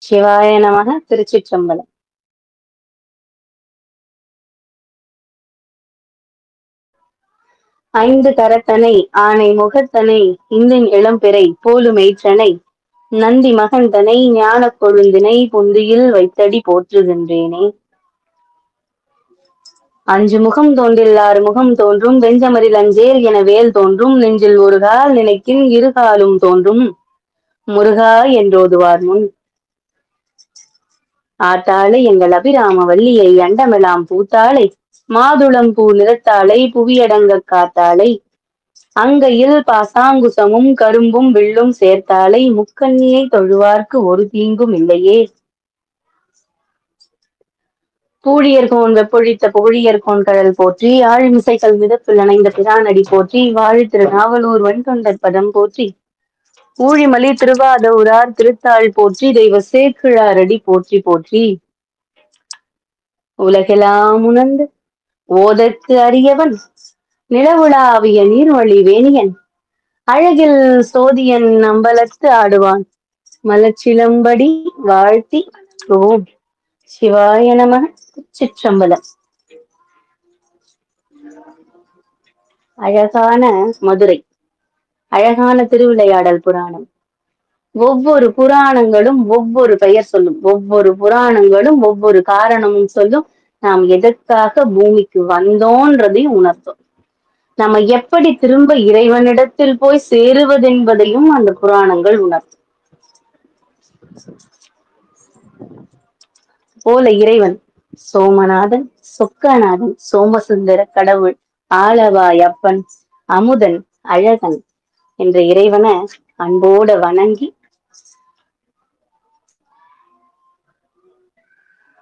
சிவாய நமக. திருச்சிற்றம்பலம். ஐந்து கரத்தனை ஆனை முகத்தனை இந்தின் இளம்பிறை போலுமெய்ற்றனை நந்தி மகந்தனை ஞானக் கொழுந்தினை புந்தியில் வைத்தடி போற்றுகின்றேனே. அஞ்சு முகம் தோன்றில் ஆறு முகம் தோன்றும் வெஞ்சமரில் அஞ்சேல் என வேல் தோன்றும் நெஞ்சில் ஒரு கால் நினைக்கின் இருகாலும் தோன்றும் முருகா என்றோதுவார் முன். ஆத்தாளை எங்கள் அபிராம வல்லியை அண்டமெலாம் பூத்தாளை மாதுளம் பூ நிறத்தாளை புவியடங்க காத்தாளை அங்கையில் பாசாங்குசமும் கரும்பும் வில்லும் சேர்த்தாளை முக்கண்ணியை தொழுவார்க்கு ஒரு தீங்கும் இல்லையே. பூழியர்கோன் வெப்பொழித்த புகழியர்கோன் கடல் போற்றி ஆழிமிசைகள் மிதப்பில் அணைந்த பிரானடி போற்றி வாழி திருநாவலூர் வன்தொண்டர் பதம் போற்றி ஊழிமலி திருவாதூரார் திருத்தாள் போற்றி தெய்வ சேக்கிழாரடி போற்றி போற்றி. உலகெல்லாம் உணர்ந்து ஓதற்கு அறியவன் நிலவுலாவிய நீர்வழி வேணியன் அழகில் சோதியன் அம்பலத்து ஆடுவான் மலச்சிலம்படி வாழ்த்தி ஓம் சிவாய நமக. சிற்றம்பலம். அழகான மதுரை, அழகான திருவிளையாடல் புராணம். ஒவ்வொரு புராணங்களும் ஒவ்வொரு பெயர் சொல்லும், ஒவ்வொரு புராணங்களும் ஒவ்வொரு காரணமும் சொல்லும். நாம் எதற்காக பூமிக்கு வந்தோன்றதையும் உணர்த்தும். நம்ம எப்படி திரும்ப இறைவனிடத்தில் போய் சேருவதென்பதையும் அந்த புராணங்கள் உணர்த்தும். போல இறைவன் சோமநாதன், சொக்கநாதன், சோமசுந்தர கடவுள், ஆலவாய் அப்பன், அமுதன், அழகன் என்ற இறைவனை அன்போட வணங்கி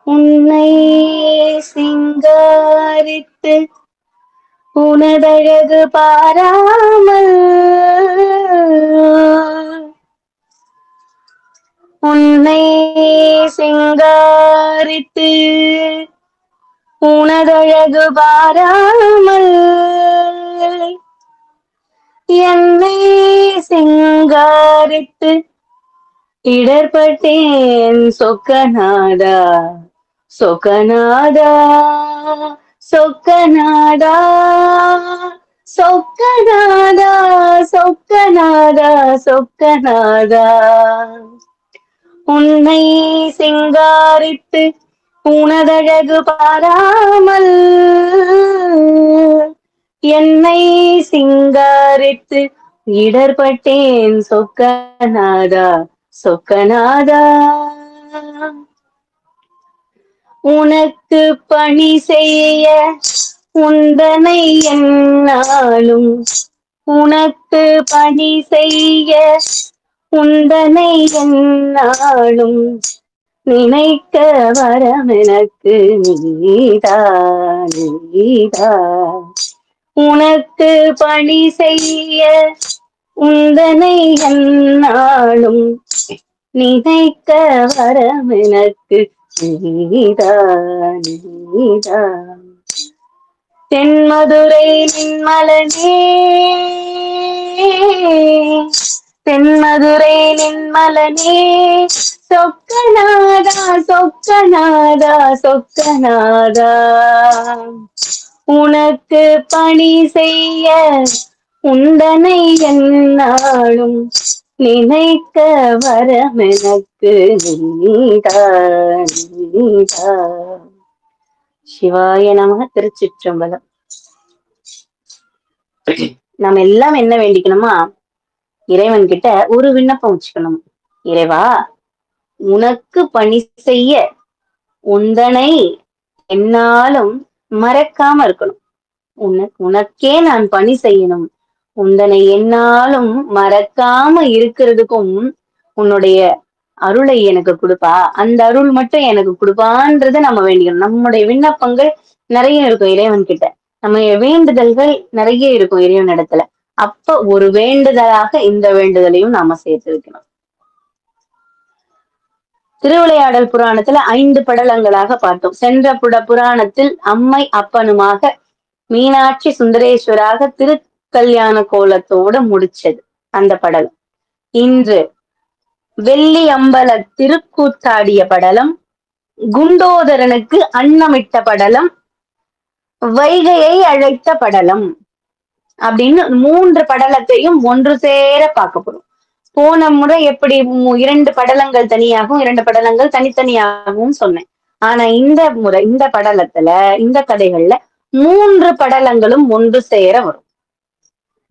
உன்னை சிங்காரித்து உனதழகு பாராமல் உன்னை சிங்காரித்து உனதழகு பாராமல் என்னை சிங்காரித்து இடர்பட்டேன் சொக்கநாதா சொக்கநாதா சொக்கநாதா சொக்கநாதா சொக்கநாதா சொக்கநாதா. உன்னை சிங்காரித்து உனதழகு பாராமல் என்னை சிங்காரித்து இடர்பட்டேன் சொக்கநாதா சொக்கநாதா. உனக்கு பணி செய்ய உந்தனை என்னாலும் உனக்கு பணி செய்ய உந்தனை என்னாலும் நினைக்க வரம் எனக்கு நீதா நீதா. உனக்கு பணி செய்ய உந்தனை என்னாலும் நினைக்க வரம் எனக்கு நீதா நீதா. தென்மதுரை நின்மலனே தென்மதுரை நின்மலனே சொக்கநாதா சொக்கநாதா சொக்கநாதா. உனக்கு பணி செய்ய உந்தனை என்னாலும் நினைக்க வரம் எனக்கு நீதா நீதா. சிவாய நமக. திருச்சிற்றம்பலம். நம்ம எல்லாம் என்ன வேண்டிக்கணுமா, இறைவன் கிட்ட ஒரு விண்ணப்பம் வச்சுக்கணும். இறைவா, உனக்கு பணி செய்ய உந்தனை என்னாலும் மறக்காம இருக்கணும். உனக்கே நான் பணி செய்யணும். உந்தனை என்னாலும் மறக்காம இருக்கிறதுக்கும் உன்னுடைய அருளை எனக்கு கொடுப்பா, அந்த அருள் மட்டும் எனக்கு கொடுப்பான்றத நம்ம வேண்டிக்கணும். நம்முடைய விண்ணப்பங்கள் நிறைய இருக்கும் இறைவன் கிட்ட, நம்ம வேண்டுதல்கள் நிறைய இருக்கும் இறைவன் இடத்துல. அப்ப ஒரு வேண்டுதலாக இந்த வேண்டுதலையும் நாம சேர்த்து வைக்கணும். திருவிளையாடல் புராணத்துல 5 படலங்களாக பார்த்தோம். சென்ற புராணத்தில் அம்மை அப்பனுமாக மீனாட்சி சுந்தரேஸ்வராக திருக்கல்யாண கோலத்தோட முடிச்சது அந்த படலம். இன்று வெள்ளி அம்பல திருக்கூத்தாடிய படலம், குண்டோதரனுக்கு அன்னமிட்ட படலம், வைகையை அழைத்த படலம் அப்படின்னு 3 படலத்தையும் ஒன்று சேர பார்க்க போறோம். போன முறை எப்படி 2 படலங்கள் தனியாகவும் 2 படலங்கள் தனித்தனியாகவும் சொன்னேன். ஆனா இந்த முறை இந்த படலத்துல இந்த கதைகள்ல 3 படலங்களும் ஒன்று சேர வரும்.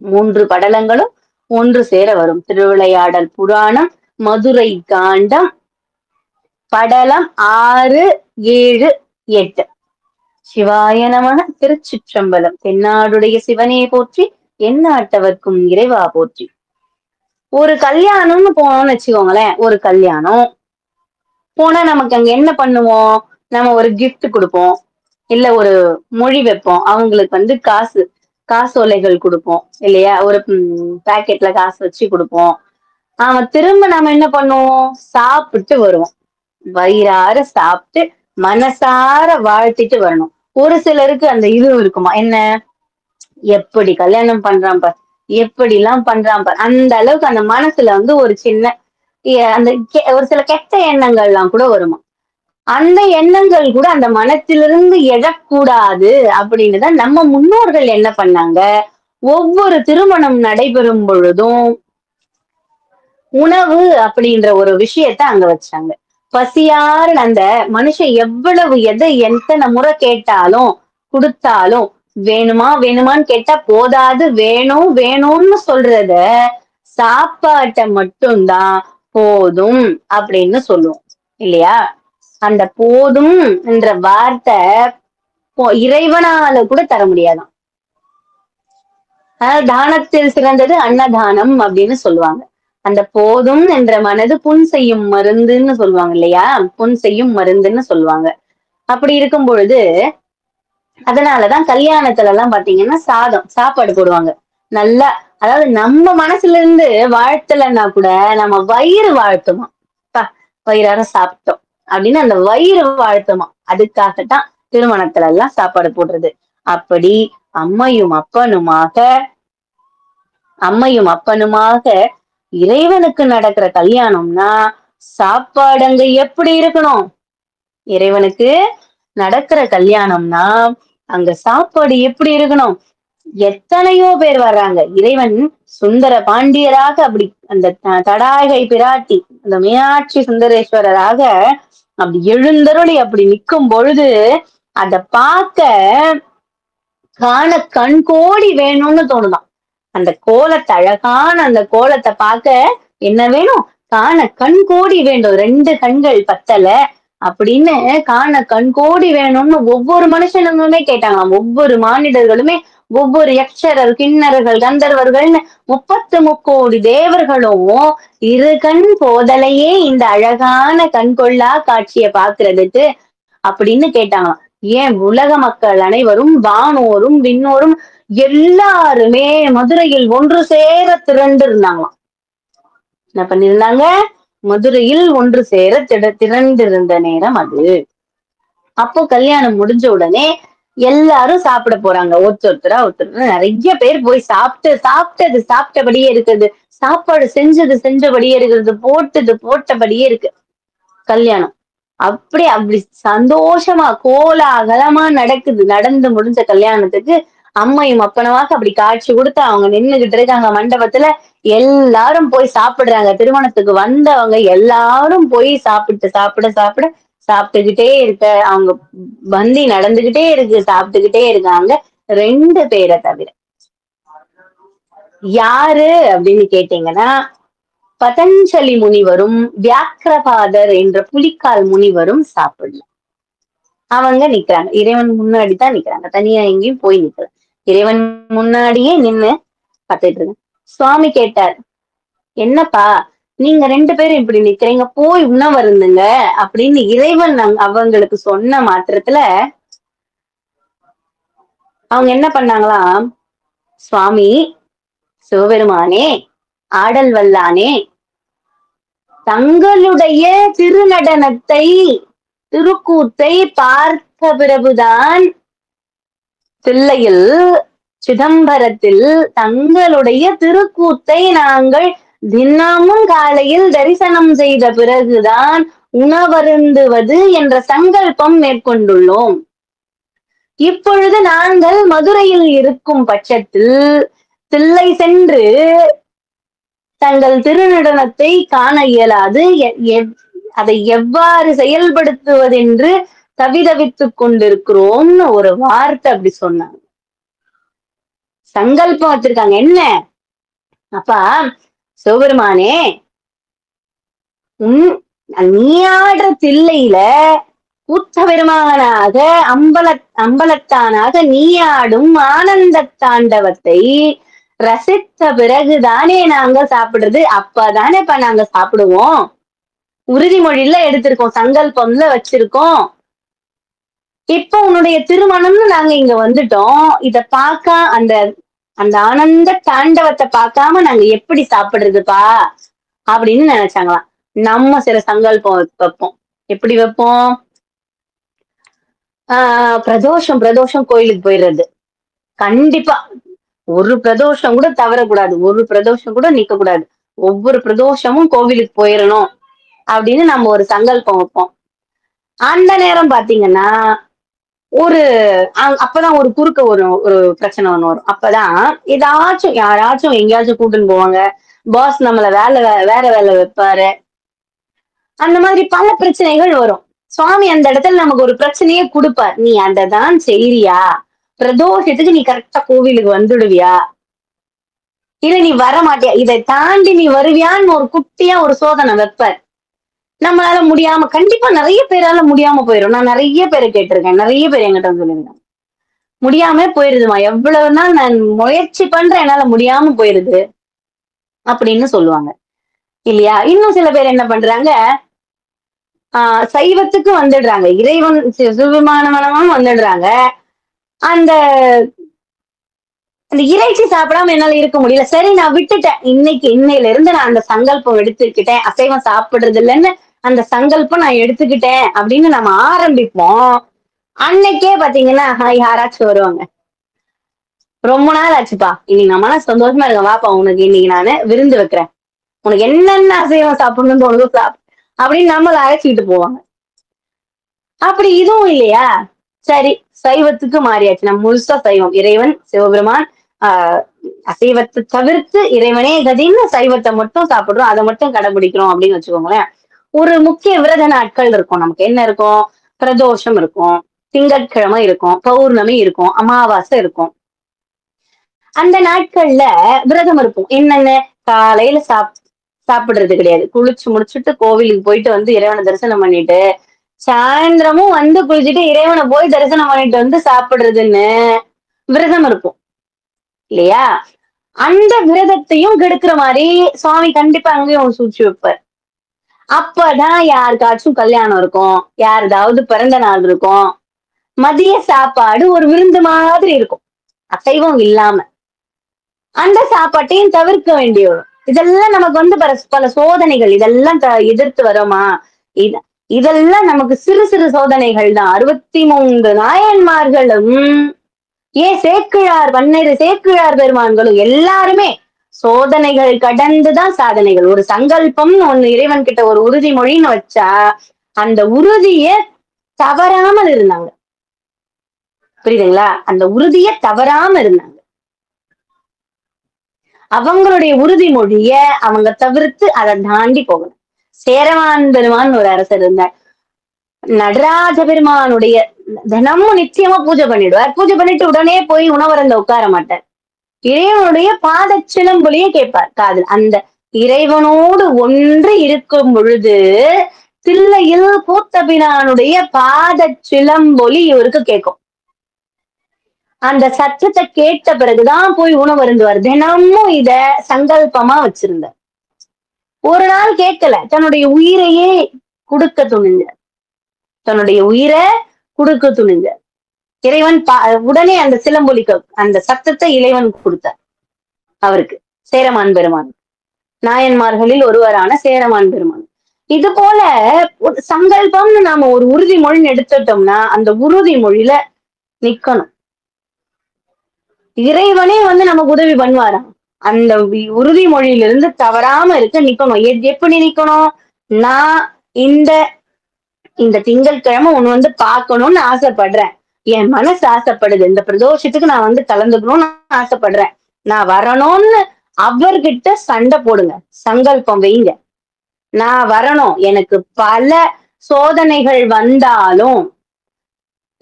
3 படலங்களும் ஒன்று சேர வரும். திருவிளையாடல் புராணம், மதுரை காண்டம், படலம் 6, 7, 8. சிவாய நமக. திருச்சிற்றம்பலம். தென்னாடுடைய சிவனே போற்றி, எந்நாட்டவர்க்கும் இறைவா போற்றி. ஒரு கல்யாணம்னு போனோம்னு வச்சுக்கோங்களேன். ஒரு கல்யாணம் போனா நமக்கு அங்க என்ன பண்ணுவோம்? நம்ம ஒரு கிஃப்ட் கொடுப்போம், இல்ல ஒரு மொழி வைப்போம். அவங்களுக்கு காசோலைகள் கொடுப்போம் இல்லையா? ஒரு பாக்கெட்ல காசு வச்சு கொடுப்போம். திரும்ப நாம என்ன பண்ணுவோம்? சாப்பிட்டு வருவோம். வயிறார சாப்பிட்டு மனசார வாழ்த்திட்டு வரணும். ஒரு சிலருக்கு அந்த இது இருக்குமா, என்ன எப்படி கல்யாணம் பண்றான் பார், எப்படி எல்லாம் பண்றான் பார், அந்த அளவுக்கு அந்த மனசுல ஒரு சின்ன அந்த ஒரு சில கெட்ட எண்ணங்கள்லாம் கூட வருமா. அந்த எண்ணங்கள் கூட அந்த மனத்திலிருந்து எழக்கூடாது அப்படின்னு தான் நம்ம முன்னோர்கள் என்ன பண்ணாங்க, ஒவ்வொரு திருமணம் நடைபெறும் பொழுதும் உணவு அப்படின்ற ஒரு விஷயத்த அங்க வச்சாங்க. பசியார அந்த மனுஷன் எவ்வளவு எதை எத்தனை முறை கேட்டாலும் கொடுத்தாலும் வேணுமா வேணுமான்னு கேட்டா போதாது, வேணும் வேணும்னு சொல்றத சாப்பாட்டை மட்டும்தான் போதும் அப்படின்னு சொல்லுவோம் இல்லையா? அந்த போதும் என்ற வார்த்தை இறைவனால கூட தர முடியாதாம். தானத்தில் சிறந்தது அன்னதானம் அப்படின்னு சொல்லுவாங்க. அந்த போதும் என்ற மனது புண் செய்யும் மருந்துன்னு சொல்லுவாங்க இல்லையா? புண் செய்யும் மருந்துன்னு சொல்லுவாங்க. அப்படி இருக்கும் பொழுது அதனாலதான் கல்யாணத்துல எல்லாம் பாத்தீங்கன்னா சாப்பாடு போடுவாங்க. நல்லா, அதாவது நம்ம மனசுல இருந்து வாழ்த்தலைன்னா கூட நம்ம வயிறு வாழ்த்துமா, வயிறார சாப்பிட்டோம் அப்படின்னு அந்த வயிறு வாழ்த்துமா. அதுக்காகத்தான் திருமணத்துல எல்லாம் சாப்பாடு போடுறது. அப்படி அம்மையும் அப்பனுமாக இறைவனுக்கு நடக்கிற கல்யாணம்னா சாப்பாடு அங்க எப்படி இருக்கணும்? இறைவனுக்கு நடக்கிற கல்யாணம்னா அங்க சாப்பாடு எப்படி இருக்கணும்? எத்தனையோ பேர் வர்றாங்க. இறைவன் சுந்தர பாண்டியராக அப்படி அந்த தடாகை பிராட்டி அந்த மீனாட்சி சுந்தரேஸ்வரராக அப்படி எழுந்தருளி அப்படி நிற்கும் பொழுது அத பார்க்க காண கண் கோடி வேணும்னு தோணுதான். அந்த கோலத்தை, அழகான அந்த கோலத்தை பார்க்க என்ன வேணும்? காண கண் கோடி வேண்டும். 2 கண்கள் பத்தல அப்படின்னு காண கண் கோடி வேணும்னு ஒவ்வொரு மனுஷனுமே கேட்டாங்களாம். ஒவ்வொரு மானிடர்களுமே, ஒவ்வொரு யக்ஷரர், கிண்ணறர்கள், கந்தர்வர்கள்னு 33 தேவர்களும் 2 கண் போதலையே இந்த அழகான கண்கொள்ளா காட்சியை பாக்குறதுக்கு அப்படின்னு கேட்டாங்களாம். ஏன் உலக மக்கள் அனைவரும், வானோரும் விண்ணோரும் எல்லாருமே மதுரையில் ஒன்று சேர திரண்டு இருந்தாங்களாம். என்ன பண்ணிருந்தாங்க? மதுரையில் ஒன்று சேர திரண்டிருந்த நேரம் அது. அப்போ கல்யாணம் முடிஞ்ச உடனே எல்லாரும் சாப்பிட போறாங்க. ஒருத்தரா நிறைய பேர் போய் சாப்பிட்டபடியே இருக்குது. சாப்பாடு செஞ்சபடியே இருக்கிறது. போட்டபடியே இருக்கு கல்யாணம். அப்படி சந்தோஷமா கோலாகலமா நடந்து முடிஞ்ச கல்யாணத்துக்கு அம்மையும் அப்பனமாக அப்படி காட்சி கொடுத்து அவங்க நின்னுகிட்டு இருக்காங்க மண்டபத்துல. எல்லாரும் போய் சாப்பிடுறாங்க. திருமணத்துக்கு வந்தவங்க எல்லாரும் போய் சாப்பிட்டுக்கிட்டே இருக்க, அவங்க பந்தி நடந்துகிட்டே இருக்கு, சாப்பிட்டுக்கிட்டே இருக்காங்க. 2 பேரை தவிர. யாரு அப்படின்னு கேட்டீங்கன்னா, பதஞ்சலி முனிவரும் வியாக்கிரபாதர் என்ற புலிக்கால் முனிவரும் சாப்பிடல. அவங்க நிக்கிறாங்க. இறைவன் முன்னாடிதான் நிக்கிறாங்க. தனியா எங்கேயும் போய் நிக்கல. இறைவன் முன்னாடியே நின்னு பார்த்துட்டு இருங்க. சுவாமி கேட்டார், என்னப்பா நீங்க 2 பேரும் இப்படி நிக்கிறீங்க, போய் உணவருந்துங்க அப்படின்னு இறைவன் அவங்களுக்கு சொன்ன மாத்திரத்துல அவங்க என்ன பண்ணாங்களாம்? சுவாமி, சிவபெருமானே, ஆடல் வல்லானே, தங்களுடைய திருநடனத்தை, திருக்கூத்தை பார்த்த பிறகுதான் தில்லையில் சிதம்பரத்தில் தங்களுடைய திருக்கூத்தை நாங்கள் தினமும் காலையில் தரிசனம் செய்த பிறகுதான் உணவருந்துவது என்ற சங்கல்பம் மேற்கொண்டுள்ளோம். இப்பொழுது நாங்கள் மதுரையில் இருக்கும் பட்சத்தில் தில்லை சென்று தங்கள் திருநடனத்தை காண இயலாது. அதை எவ்வாறு செயல்படுத்துவதென்று தவிதவித்துக் கொண்டிருக்கிறோம்னு ஒரு வார்த்தை அப்படி சொன்னாங்க. சங்கல்பம் வச்சிருக்காங்க. என்ன? அப்பா சிவபெருமானே, நீ ஆடுற தில்லையில கூத்த பெருமானாக அம்பலத்தானாக நீ ஆடும் ஆனந்த தாண்டவத்தை ரசித்த பிறகுதானே நாங்க சாப்பிடுறது. அப்பதானேப்பா நாங்க சாப்பிடுவோம். உறுதிமொழியில எடுத்திருக்கோம், சங்கல்பம்ல வச்சிருக்கோம். இப்ப உன்னுடைய திருமணம்னு நாங்க இங்க வந்துட்டோம். இத பார்க்க அந்த அந்த ஆனந்த தாண்டவத்தை பார்க்காம நாங்க எப்படி சாப்பிடுறதுப்பா அப்படின்னு நினைச்சாங்களாம். நம்ம சில சங்கல்பம் வைப்போம். எப்படி வைப்போம்? பிரதோஷம் கோயிலுக்கு போயிடுறது. கண்டிப்பா ஒரு பிரதோஷம் கூட தவறக்கூடாது, ஒரு பிரதோஷம் கூட நிக்க கூடாது. ஒவ்வொரு பிரதோஷமும் கோவிலுக்கு போயிடணும் அப்படின்னு நம்ம ஒரு சங்கல்பம் வைப்போம். அந்த நேரம் பாத்தீங்கன்னா ஒரு அப்பதான் ஒரு குறுக்க ஒரு பிரச்சனை ஒண்ணு வரும். அப்பதான் ஏதாச்சும் யாராச்சும் எங்கேயாச்சும் கூட்டுன்னு போவாங்க, பாஸ் நம்மள வேற வேலை வைப்பாரு. அந்த மாதிரி பல பிரச்சனைகள் வரும். சுவாமி அந்த இடத்துல நமக்கு ஒரு பிரச்சனையே கொடுப்பார். நீ அததான் செய்றியா? பிரதோஷத்துக்கு நீ கரெக்டா கோவிலுக்கு வந்துடுவியா? இல்ல நீ வர மாட்டியா? இதை தாண்டி நீ வருவியான்னு ஒரு குட்டியா ஒரு சோதனை வைப்பார். நம்மளால முடியாம, கண்டிப்பா நிறைய பேரால முடியாம போயிடும். நான் நிறைய பேரை கேட்டிருக்கேன், நிறைய பேர் என்கிட்ட சொல்லியிருக்காங்க, முடியாம போயிருதுமா, எவ்வளவு நாள் நான் முயற்சி பண்றேன், என்னால முடியாம போயிருது அப்படின்னு சொல்லுவாங்க இல்லையா? இன்னும் சில பேர் என்ன பண்றாங்க, சைவத்துக்கு வந்துடுறாங்க, இறைவன் சிவபெருமானவனமும் வந்துடுறாங்க. அந்த அந்த இறைச்சி சாப்பிடாம என்னால இருக்க முடியல, சரி நான் விட்டுட்டேன், இன்னையில இருந்து நான் அந்த சங்கல்பம் எடுத்துக்கிட்டேன், அசைவம் சாப்பிடுறது இல்லைன்னு அந்த சங்கல்பம் நான் எடுத்துக்கிட்டேன் அப்படின்னு நம்ம ஆரம்பிப்போம். அன்னைக்கே பாத்தீங்கன்னா யாராச்சும் வருவாங்க, ரொம்ப நாள் ஆச்சுப்பா, இன்னைக்கு நம்ம சந்தோஷமா இருக்க, வாப்பா உனக்கு இன்னைக்கு நானு விருந்து வைக்கிறேன், உனக்கு என்னென்ன அசைவம் சாப்பிடணும்னு தோணுதோ சாப்பிடு அப்படின்னு நம்மள அழைச்சிக்கிட்டு போவாங்க. அப்படி இதுவும் இல்லையா, சரி சைவத்துக்கு மாறியாச்சு, நம்ம முழுசா சைவம், இறைவன் சிவபெருமான் அசைவத்தை தவிர்த்து இறைவனே கதின்னு சைவத்தை மட்டும் சாப்பிடுறோம், அதை மட்டும் கடைபிடிக்கிறோம் அப்படின்னு வச்சுக்கோங்களேன். ஒரு முக்கிய விரத நாட்கள் இருக்கும் நமக்கு. என்ன இருக்கும்? பிரதோஷம் இருக்கும், திங்கட்கிழமை இருக்கும், பௌர்ணமி இருக்கும், அமாவாசை இருக்கும். அந்த நாட்கள்ல விரதம் இருக்கும். என்னென்ன? காலையில சாப்பிடுறது கிடையாது, குளிச்சு முடிச்சுட்டு கோவிலுக்கு போயிட்டு வந்து இறைவனை தரிசனம் பண்ணிட்டு சாயந்தரமும் வந்து குளிச்சுட்டு இறைவனை போய் தரிசனம் பண்ணிட்டு வந்து சாப்பிடுறதுன்னு விரதம் இருக்கும் இல்லையா? அந்த விரதத்தையும் கெடுக்கிற மாதிரி சுவாமி கண்டிப்பா அங்கேயும் சூழ்ச்சி வைப்பார். அப்பதான் யாருக்காச்சும் கல்யாணம் இருக்கும், யாருதாவது பிறந்த நாள் இருக்கும், மதிய சாப்பாடு ஒரு விருந்து மாதிரி இருக்கும் அசைவம் இல்லாம, அந்த சாப்பாட்டையும் தவிர்க்க வேண்டிய வரும். இதெல்லாம் நமக்கு வந்து பல சோதனைகள், இதெல்லாம் எதிர்த்து வரோமா? இதெல்லாம் நமக்கு சிறு சிறு சோதனைகள் தான். 63 நாயன்மார்களும், ஏன் சேக்கிழார், பன்னிரு சேக்கிழார் பெருமான்களும் எல்லாருமே சோதனைகள் கடந்துதான் சாதனைகள். ஒரு சங்கல்பம் ஒண்ணு இறைவன் கிட்ட ஒரு உறுதிமொழின்னு வச்சா அந்த உறுதிய தவறாமல் இருந்தாங்க. புரியுதுங்களா? அந்த உறுதிய தவறாம இருந்தாங்க. அவங்களுடைய உறுதிமொழிய அவங்க தவிர்த்து அதை தாண்டி போகணும். சேரமான் பெருமான் ஒரு அரசர் இருந்தார். நடராஜ பெருமானுடைய தினமும் நிச்சயமா பூஜை பண்ணிடுவார். பூஜை பண்ணிட்டு உடனே போய் உணவருந்த உட்கார மாட்டார். இறைவனுடைய பாத சிலம்பொலியை கேட்பார் காதில். அந்த இறைவனோடு ஒன்று இருக்கும் பொழுது தில்லையில் கூத்தபிரானுடைய பாத சிலம்பொலி இவருக்கு கேட்கும். அந்த சத்தத்தை கேட்ட பிறகுதான் போய் உணவருந்துவார். தினமும் இத சங்கல்பமா வச்சிருந்தார். ஒரு நாள் கேட்கல, தன்னுடைய உயிரையே கொடுக்க துணிந்தார். தன்னுடைய உயிரை கொடுக்க துணிந்தார். இறைவன் உடனே அந்த சிலம்பொலிக்க அந்த சத்தத்தை இறைவன் கொடுத்தார் அவருக்கு, சேரமான் பெருமான், நாயன்மார்களில் ஒருவரான சேரமான் பெருமான். இது போல சங்கல்பம்னு நாம ஒரு உறுதிமொழின்னு எடுத்துட்டோம்னா அந்த உறுதிமொழியில நிக்கணும். இறைவனே வந்து நமக்கு உதவி பண்ணுவாராம். அந்த உறுதிமொழியிலிருந்து தவறாம இருக்க நிக்கணும். எப்படி நிக்கணும்? நான் இந்த இந்த திங்கட்கிழமை உன்னை வந்து பார்க்கணும்னு ஆசைப்படுறேன். என் மனசு ஆசைப்படுது. இந்த பிரதோஷத்துக்கு நான் வந்து கலந்துக்கணும்னு ஆசைப்படுறேன். நான் வரணும்னு அவர்கிட்ட சண்டை போடுங்க. சங்கல்பம் வைங்க. நான் வரணும். எனக்கு பல சோதனைகள் வந்தாலும்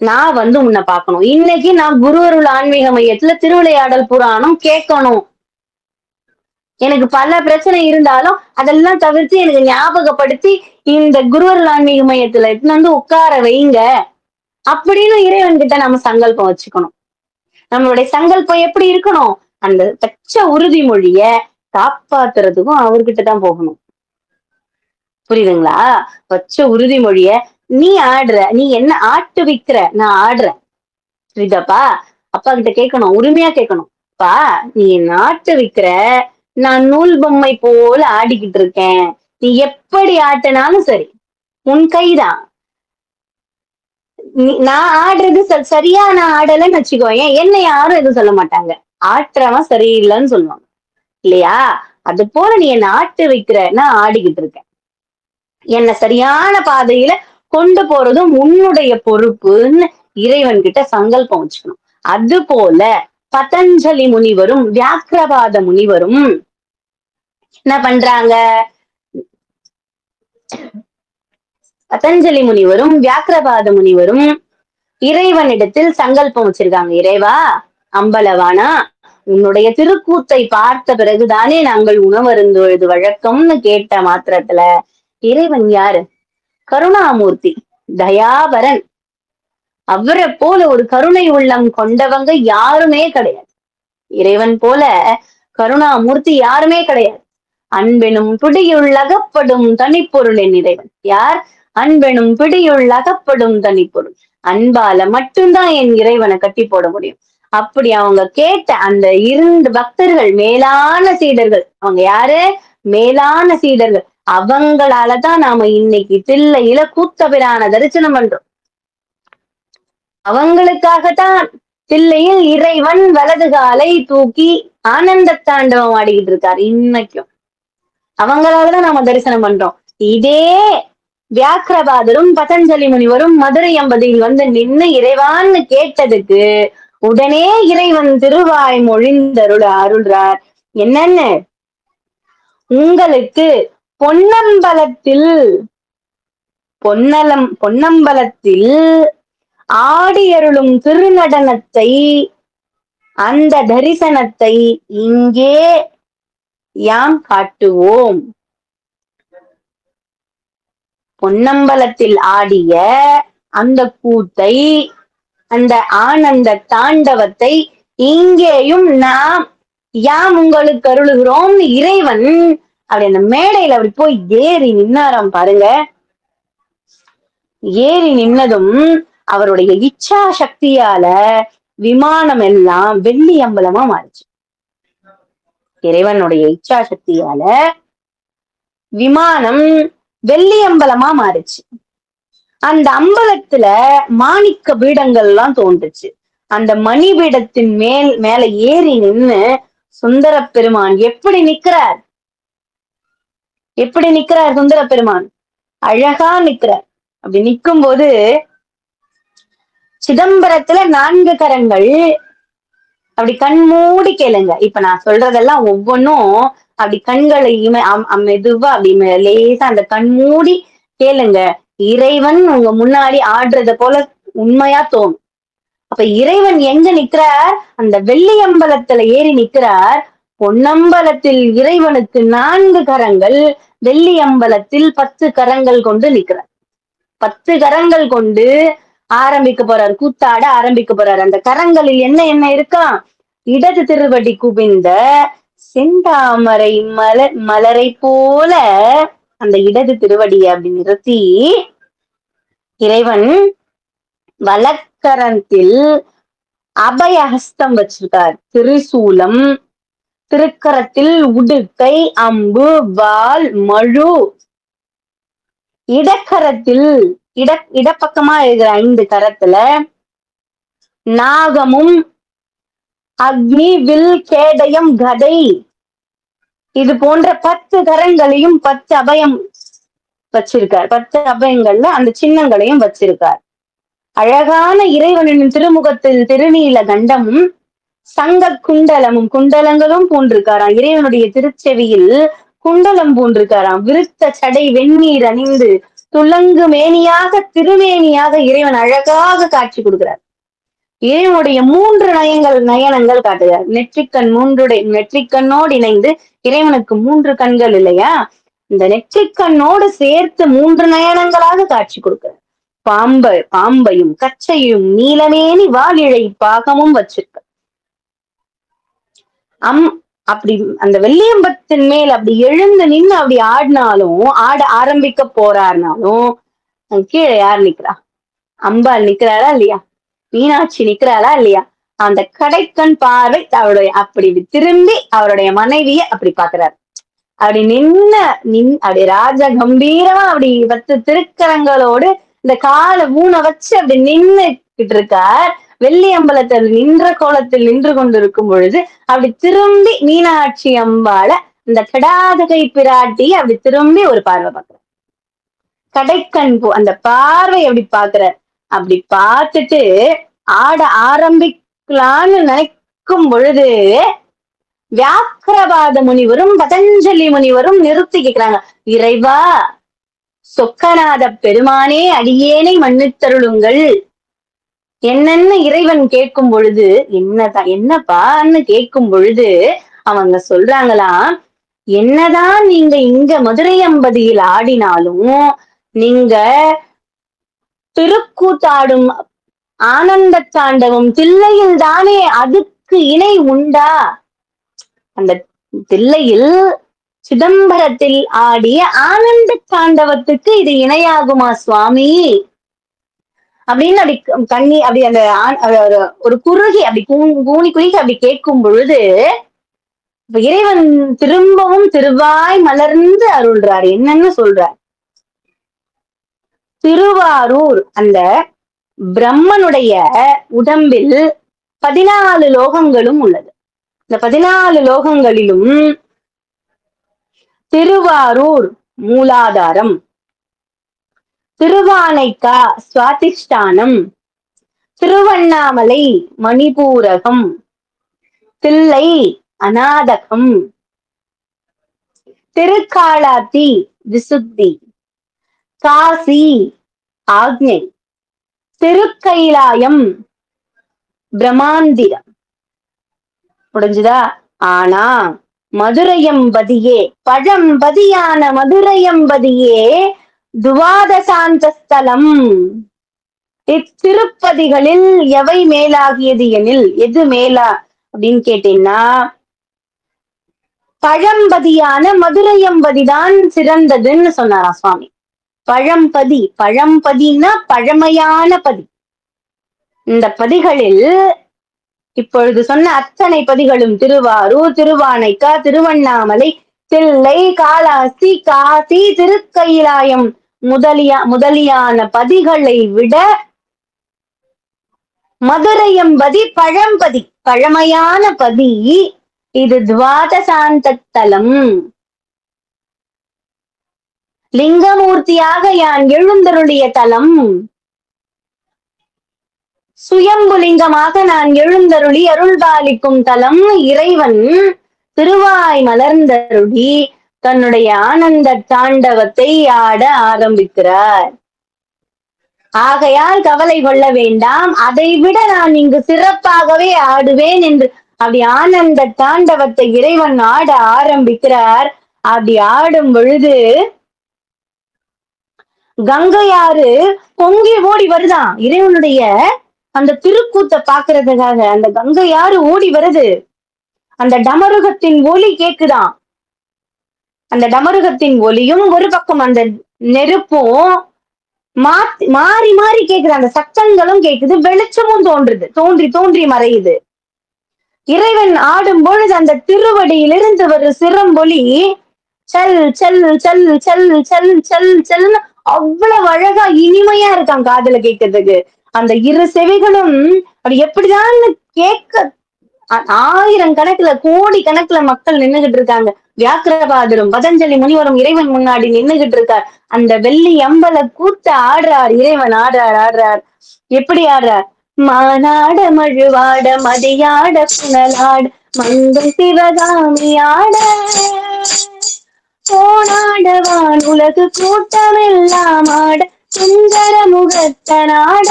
நான் வந்து உன்னை பார்க்கணும். இன்னைக்கு நான் குருவருள் ஆன்மீக மையத்துல திருவிளையாடல் புராணம் கேட்கணும். எனக்கு பல பிரச்சனை இருந்தாலும் அதெல்லாம் தவிர்த்து எனக்கு ஞாபகப்படுத்தி இந்த குருவருள் ஆன்மீக மையத்துல வந்து உட்கார வைங்க அப்படின்னு இறைவன் கிட்ட நம்ம சங்கல்பம் வச்சுக்கணும். நம்மளுடைய சங்கல்பம் எப்படி இருக்கணும்? அந்த தச்ச உறுதிமொழிய காப்பாத்துறதுக்கும் அவர்கிட்ட தான் போகணும். புரியுதுங்களா? வச்ச உறுதிமொழிய நீ ஆடுற, நீ என்ன ஆட்டுவிக்கிற, நான் ஆடுறேன். புரியுதாப்பா? அப்பா கிட்ட கேட்கணும், உரிமையா கேட்கணும். பா, நீ என்ன ஆட்டுவிக்கிற, நான் நூல் பொம்மை போல ஆடிக்கிட்டு இருக்கேன். நீ எப்படி ஆட்டினாலும் சரி, உன் கைதான். நான் ஆடுறது சரியா நான் ஆடலைன்னு வச்சுக்கோயேன், என்ன யாரும் எதுவும் சொல்ல மாட்டாங்க. ஆட்டுறவன் சரியில்லைன்னு சொல்லுவாங்க இல்லையா? அது போல நீ என்ன ஆட்டு வைக்கிற, நான் ஆடிக்கிட்டு இருக்கேன். என்ன சரியான பாதையில கொண்டு போறதும் உன்னுடைய பொறுப்புன்னு இறைவன் கிட்ட சங்கல்பம் வச்சுக்கணும். அது போல பதஞ்சலி முனிவரும் வியாக்கிரபாத முனிவரும் என்ன பண்றாங்க? பதஞ்சலி முனிவரும் வியாக்கிரபாத முனிவரும் இறைவனிடத்தில் சங்கல்பம் வச்சிருக்காங்க. இறைவா, அம்பலவானா, உன்னுடைய திருக்கூத்தை பார்த்த பிறகுதானே நாங்கள் உணவருந்துவது வழக்கம்னு கேட்ட மாத்திரத்துல இறைவன் யாரு? கருணாமூர்த்தி, தயாபரன். அவரை போல ஒரு கருணை உள்ளம் கொண்டவங்க யாருமே கிடையாது. இறைவன் போல கருணாமூர்த்தி யாருமே கிடையாது. அன்பெனும் பிடியுள் அகப்படும் தனிப்பொருள் என் இறைவன். யார்? அன்பெனும் பிடியுள் அகப்படும் தனிப்பொருள். அன்பால மட்டும்தான் என் இறைவனை கட்டி போட முடியும். அப்படி அவங்க கேட்ட அந்த 2 பக்தர்கள், மேலான சீடர்கள். அவங்க யாரு? மேலான சீடர்கள். அவங்களாலதான் நாம இன்னைக்கு தில்லையில கூத்தபிரான தரிசனம் பண்றோம். அவங்களுக்காகத்தான் தில்லையில் இறைவன் வலது காலை தூக்கி ஆனந்த தாண்டவம் ஆடிக்கிட்டு இருக்காரு இன்னைக்கும். அவங்களாலதான் நாம தரிசனம் பண்றோம். இதே வியாக்கிரபாதரும் பதஞ்சலி முனிவரும் மதுரை அம்பதியில் வந்து நின்னு இறைவான்னு கேட்டதுக்கு உடனே இறைவன் திருவாய் மொழிந்தருள் அருள்றார். என்னன்னு? உங்களுக்கு பொன்னம்பலத்தில் ஆடியருளும் திருநடனத்தை, அந்த தரிசனத்தை இங்கே யாம் காட்டுவோம். பொன்னம்பலத்தில் ஆடிய அந்த கூத்தை, அந்த ஆனந்த தாண்டவத்தை இங்கேயும் யாம் உங்களுக்கு அருளுகிறோம். இறைவன் அப்படி அந்த மேடையில அப்படி போய் ஏறி நின்னாராம் பாருங்க. ஏறி நின்னதும் அவருடைய இச்சா சக்தியால விமானம் எல்லாம் வெள்ளி அம்பலமா மாறிச்சு. இறைவனுடைய இச்சா சக்தியால விமானம் வெள்ளி அம்பலமா மாறிச்சு. அந்த அம்பலத்துல மாணிக்க பீடங்கள் எல்லாம் தோன்றுச்சு. அந்த மணி பீடத்தின் மேல ஏறி நின்னு சுந்தர பெருமான் எப்படி நிக்கிறார்? எப்படி நிக்கிறார் சுந்தர பெருமான்? அழகா நிக்கிறார். அப்படி நிக்கும் போது சிதம்பரத்துல 4 கரங்கள். அப்படி கண் மூடி கேளுங்க. இப்ப நான் சொல்றதெல்லாம் ஒவ்வொன்னும் அப்படி கண்களையுமே மெதுவா அப்படி லேசா அந்த கண் மூடி கேளுங்க. இறைவன் உங்க முன்னாடி ஆடுறத போல உண்மையா தோணும். அப்ப இறைவன் எங்க நிக்கிறார்? அந்த வெள்ளி அம்பலத்துல ஏறி நிக்கிறார். பொன்னம்பலத்தில் இறைவனுக்கு 4 கரங்கள், வெள்ளி அம்பலத்தில் 10 கரங்கள் கொண்டு நிக்கிறார். 10 கரங்கள் கொண்டு ஆரம்பிக்க போறார், கூத்தாட ஆரம்பிக்க போறார். அந்த கரங்களில் என்ன என்ன இருக்கா? இடது திருவடி குவிந்த செந்தாமரை மலரை போல அந்த இடது திருவடியை அப்படி நிறுத்தி இறைவன் வலக்கரத்தில் அபயஹஸ்தம் வச்சிருக்கார். திரிசூலம், திருக்கரத்தில் உடுக்கை, அம்பு, வாள், மழு. இடக்கரத்தில் இடப்பக்கமா இருக்கிற 5 கரத்துல நாகமும் அக்னி, வில், கேடயம், கதை இது போன்ற 10 கரங்களையும் 10 அபயம் வச்சிருக்கார். 10 அபயங்கள்ல அந்த சின்னங்களையும் வச்சிருக்கார். அழகான இறைவனின் திருமுகத்தில் திருநீல கண்டமும் சங்க குண்டலமும் குண்டலங்களும் பூண்டிருக்காராம். இறைவனுடைய திருச்செவியில் குண்டலம் பூண்டிருக்காராம். விருத்த சடை வெந்நீர் அணிந்து துலங்கு மேனியாக திருமேனியாக இறைவன் அழகாக காட்சி கொடுக்கிறார். இறைவனுடைய 3 நயனங்கள் காட்டுகிறார். நெற்றிக்கண்ணோடு இணைந்து இறைவனுக்கு 3 கண்கள் இல்லையா, இந்த நெற்றிக்கண்ணோடு சேர்த்து 3 நயனங்களாக காட்சி கொடுக்கிறார். பாம்பையும் கச்சையும் நீலமேனி வாலிழை பாகமும் வச்சிருக்க அப்படி அந்த வெள்ளியம்பத்தின் மேல் அப்படி எழுந்து நின்று அப்படி ஆட ஆரம்பிக்க போறாருனாலும் கீழே யார் நிக்கிறா? அம்பாள் நிக்கிறாளா இல்லையா? மீனாட்சி நிக்கிறாளா இல்லையா? அந்த கடைக்கண் பார்வை அவருடைய அப்படி திரும்பி அவருடைய மனைவிய அப்படி பாக்குறாரு. அப்படி அப்படி ராஜ கம்பீரமா அப்படி 10 திருக்கரங்களோடு இந்த காலை ஊன வச்சு அப்படி நின்னுகிட்டு இருக்கார். வெள்ளி அம்பலத்தில் நின்ற கோலத்தில் நின்று கொண்டிருக்கும் பொழுது அப்படி திரும்பி மீனாட்சி அம்பாள இந்த கடாதகை பிராட்டி அப்படி திரும்பி ஒரு பார்வை பார்க்கிறார். கடைக்கண் அந்த பார்வை அப்படி பாக்குற. அப்படி பார்த்துட்டு ஆட ஆரம்பிக்கலான்னு நினைக்கும் பொழுது வியாக்கிரபாத முனிவரும் பதஞ்சலி முனிவரும் நிறுத்தி கேட்கிறாங்க, இறைவா சொக்கநாத பெருமானே அடியேனை மன்னித்தருளுங்கள். என்னன்னு இறைவன் கேட்கும் பொழுது என்னப்பான்னு கேட்கும் பொழுது அவங்க சொல்றாங்களாம், என்னதான் நீங்க இங்க மதுரை அம்பதியில் ஆடினாலும் நீங்க திருக்கூத்தாடும் ஆனந்த தாண்டவம் தில்லையில் தானே, அதுக்கு இணை உண்டா? அந்த தில்லையில் சிதம்பரத்தில் ஆடிய ஆனந்த தாண்டவத்துக்கு இது இணையாகுமா சுவாமி அப்படின்னு அப்படி கண்ணி அப்படி அந்த ஒரு குறுகி அப்படி கூனி குறுகி அப்படி கேட்கும் பொழுது இறைவன் திரும்பவும் திருவாய் மலர்ந்து அருள்றார். என்னன்னு சொல்றார்? திருவாரூர் அந்த பிரம்மனுடைய உடம்பில் 14 லோகங்களும் உள்ளது. இந்த 14 லோகங்களிலும் திருவாரூர் மூலாதாரம், திருவானைக்கா சுவாதிஷ்டானம், திருவண்ணாமலை மணிபூரகம், தில்லை அநாதகம், திருக்காளாத்தி விசுத்தி, காசி ஆக்ஞை, திருக்கைலாயம் பிரமாந்திரம். முடிஞ்சுதா? ஆனா மதுரையம்பதியே பழம்பதியான மதுரையம்பதியே துவாதசாந்த ஸ்தலம். இத்திருப்பதிகளில் எவை மேலாகியது எனில் எது மேலா அப்படின்னு கேட்டீங்கன்னா பழம்பதியான மதுரையம்பதிதான் சிறந்ததுன்னு சொன்னாராம் சுவாமி. பழம்பதினா பழமையான பதி. இந்த பதிகளில் இப்பொழுது சொன்ன அத்தனை பதிகளும் திருவாரூர், திருவானைக்கா, திருவண்ணாமலை, தில்லை, காளாஸ்தி, காசி, திருக்கைலாயம் முதலியான பதிகளை விட மதுரையம்பதி பழம்பதி, பழமையான பதி. இது துவாதசாந்தலம். லிங்கமூர்த்தியாக யான் எழுந்தருளிய தலம், சுயம்புலிங்கமாக நான் எழுந்தருளி அருள்பாலிக்கும் தலம். இறைவன் திருவாய் மலர்ந்தருளி தன்னுடைய ஆனந்த தாண்டவத்தை ஆட ஆரம்பிக்கிறார். ஆகையால் கவலை கொள்ள வேண்டாம், அதை விட நான் இங்கு சிறப்பாகவே ஆடுவேன் என்று அப்படி ஆனந்த தாண்டவத்தை இறைவன் ஆட ஆரம்பிக்கிறார். அப்படி ஆடும் பொழுது கங்கையாறு பொங்கி ஓடி வருதான். இறைவனுடைய அந்த திருக்கூத்தை பாக்குறதுக்காக அந்த கங்கையாறு ஓடி வருது. அந்த டமருகத்தின் ஒலி கேக்குதான். அந்த டமருகத்தின் ஒலியும் ஒரு பக்கம் அந்த நெருப்பும் மாறி மாறி கேக்குது. அந்த சத்தங்களும் கேக்குது, வெளிச்சமும் தோன்றி மறையுது. இறைவன் ஆடும் பொழுது அந்த திருவடியிலிருந்து ஒரு சிறம்பொலி செல் செல் செல் செல் செல் செல் செல்னு அவ்வளவு அழகா இனிமையா இருக்கான் காதுல கேட்கறதுக்கு. அந்த இரு செவிகளும் அப்படி எப்படிதான் கேட்க ஆயிரம் கணக்குல கோடி கணக்குல மக்கள் நின்னுகிட்டு இருக்காங்க. வியாக்கிரபாதரும் பதஞ்சலி முனிவரும் இறைவன் முன்னாடி நின்னுகிட்டு இருக்கார். அந்த வெள்ளி அம்பல கூத்த ஆடுறார் இறைவன், ஆடுறார். எப்படி ஆடுறார்? மானாட மழுவாட மதியாட புனலாட மங்கை சிவகாமி ஆட போனாடவான் உலகு கூட்டமெல்லாம் ஆட சுந்தர முகத்தனாட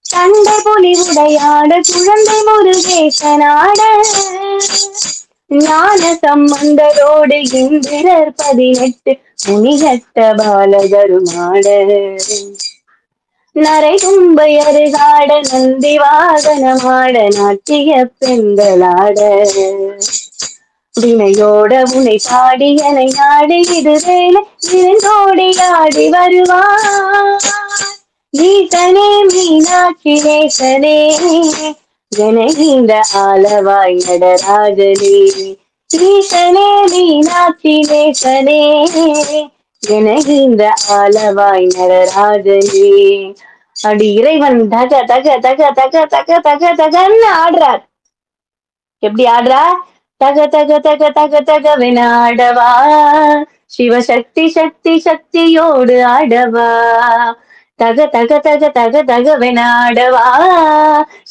தந்தை புலி உடையாட குழந்தை முருகேசனாட ஞான சம்பந்தரோடு இந்திரர் 18 முனிகட்ட பாலகருமாட நரை கும்பை அருகாட நந்தி வாகனமாட நாட்டிய பெண்களாட வினையோட உனை பாடி என நாடு இதுவேல இருந்தோடி ஆடி வருவான் ஈசனே மீனாட்சி நேசனே ஜனகிந்த ஆலவாய் நடராஜனே ஈசனே மீனாட்சி நேசனே ஜனகிந்த ஆலவாய் நடராஜனே. அப்படி இறைவன் தக தக தக தக தக தக தகன்னு ஆடுறார். எப்படி ஆடுறா? தக தக தக தக தகவென ஆடவா சிவசக்தி சக்தி சக்தியோடு ஆடவா தக தக தக தக தகவென ஆடவா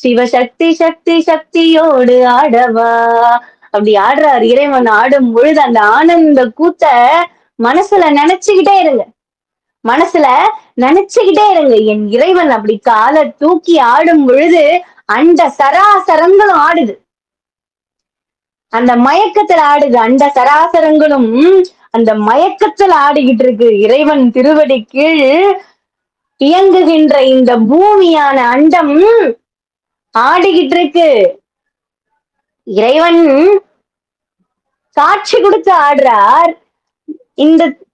சிவசக்தி சக்தி சக்தியோடு ஆடவா. அப்படி ஆடுறார் இறைவன். ஆடும் பொழுது அந்த ஆனந்த கூத்த மனசுல நினைச்சுக்கிட்டே இருங்க, மனசுல நினைச்சுக்கிட்டே இருங்க. என் இறைவன் அப்படி காலை தூக்கி ஆடும் பொழுது அண்ட சராசரங்களும் ஆடுது, அந்த மயக்கத்துல ஆடுது. அண்ட சராசரங்களும் அந்த மயக்கத்துல ஆடிக்கிட்டு இருக்கு. இறைவன் திருவடி கீழ் இயங்குகின்ற இந்த பூமியான அண்டம் ஆடிக்கிட்டு இருக்கு. இறைவன் காட்சி கொடுத்து ஆடுறார்.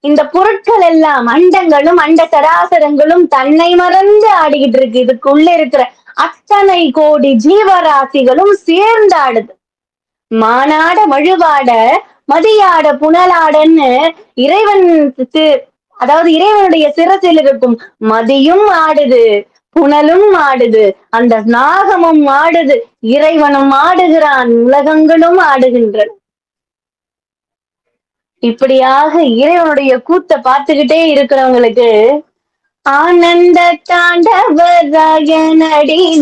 இந்த பொருட்கள் எல்லாம் அண்டங்களும் அண்ட சராசரங்களும் தன்னை மறந்து ஆடிக்கிட்டு இருக்கு. இதுக்குள்ள இருக்கிற அத்தனை கோடி ஜீவராசிகளும் சேர்ந்து ஆடுது. மானாட மழுவாட மதியாட புனலாடன்னு இறைவன், அதாவது இறைவனுடைய சிரசில் இருக்கும் மதியும் ஆடுது, புனலும் ஆடுது, அந்த நாகமும் ஆடுது, இறைவனும் ஆடுகிறான், உலகங்களும் ஆடுகின்றன. இப்படியாக இறைவனுடைய கூத்த பார்த்துக்கிட்டே இருக்கிறவங்களுக்கு ஆனந்த தாண்டவராயனடி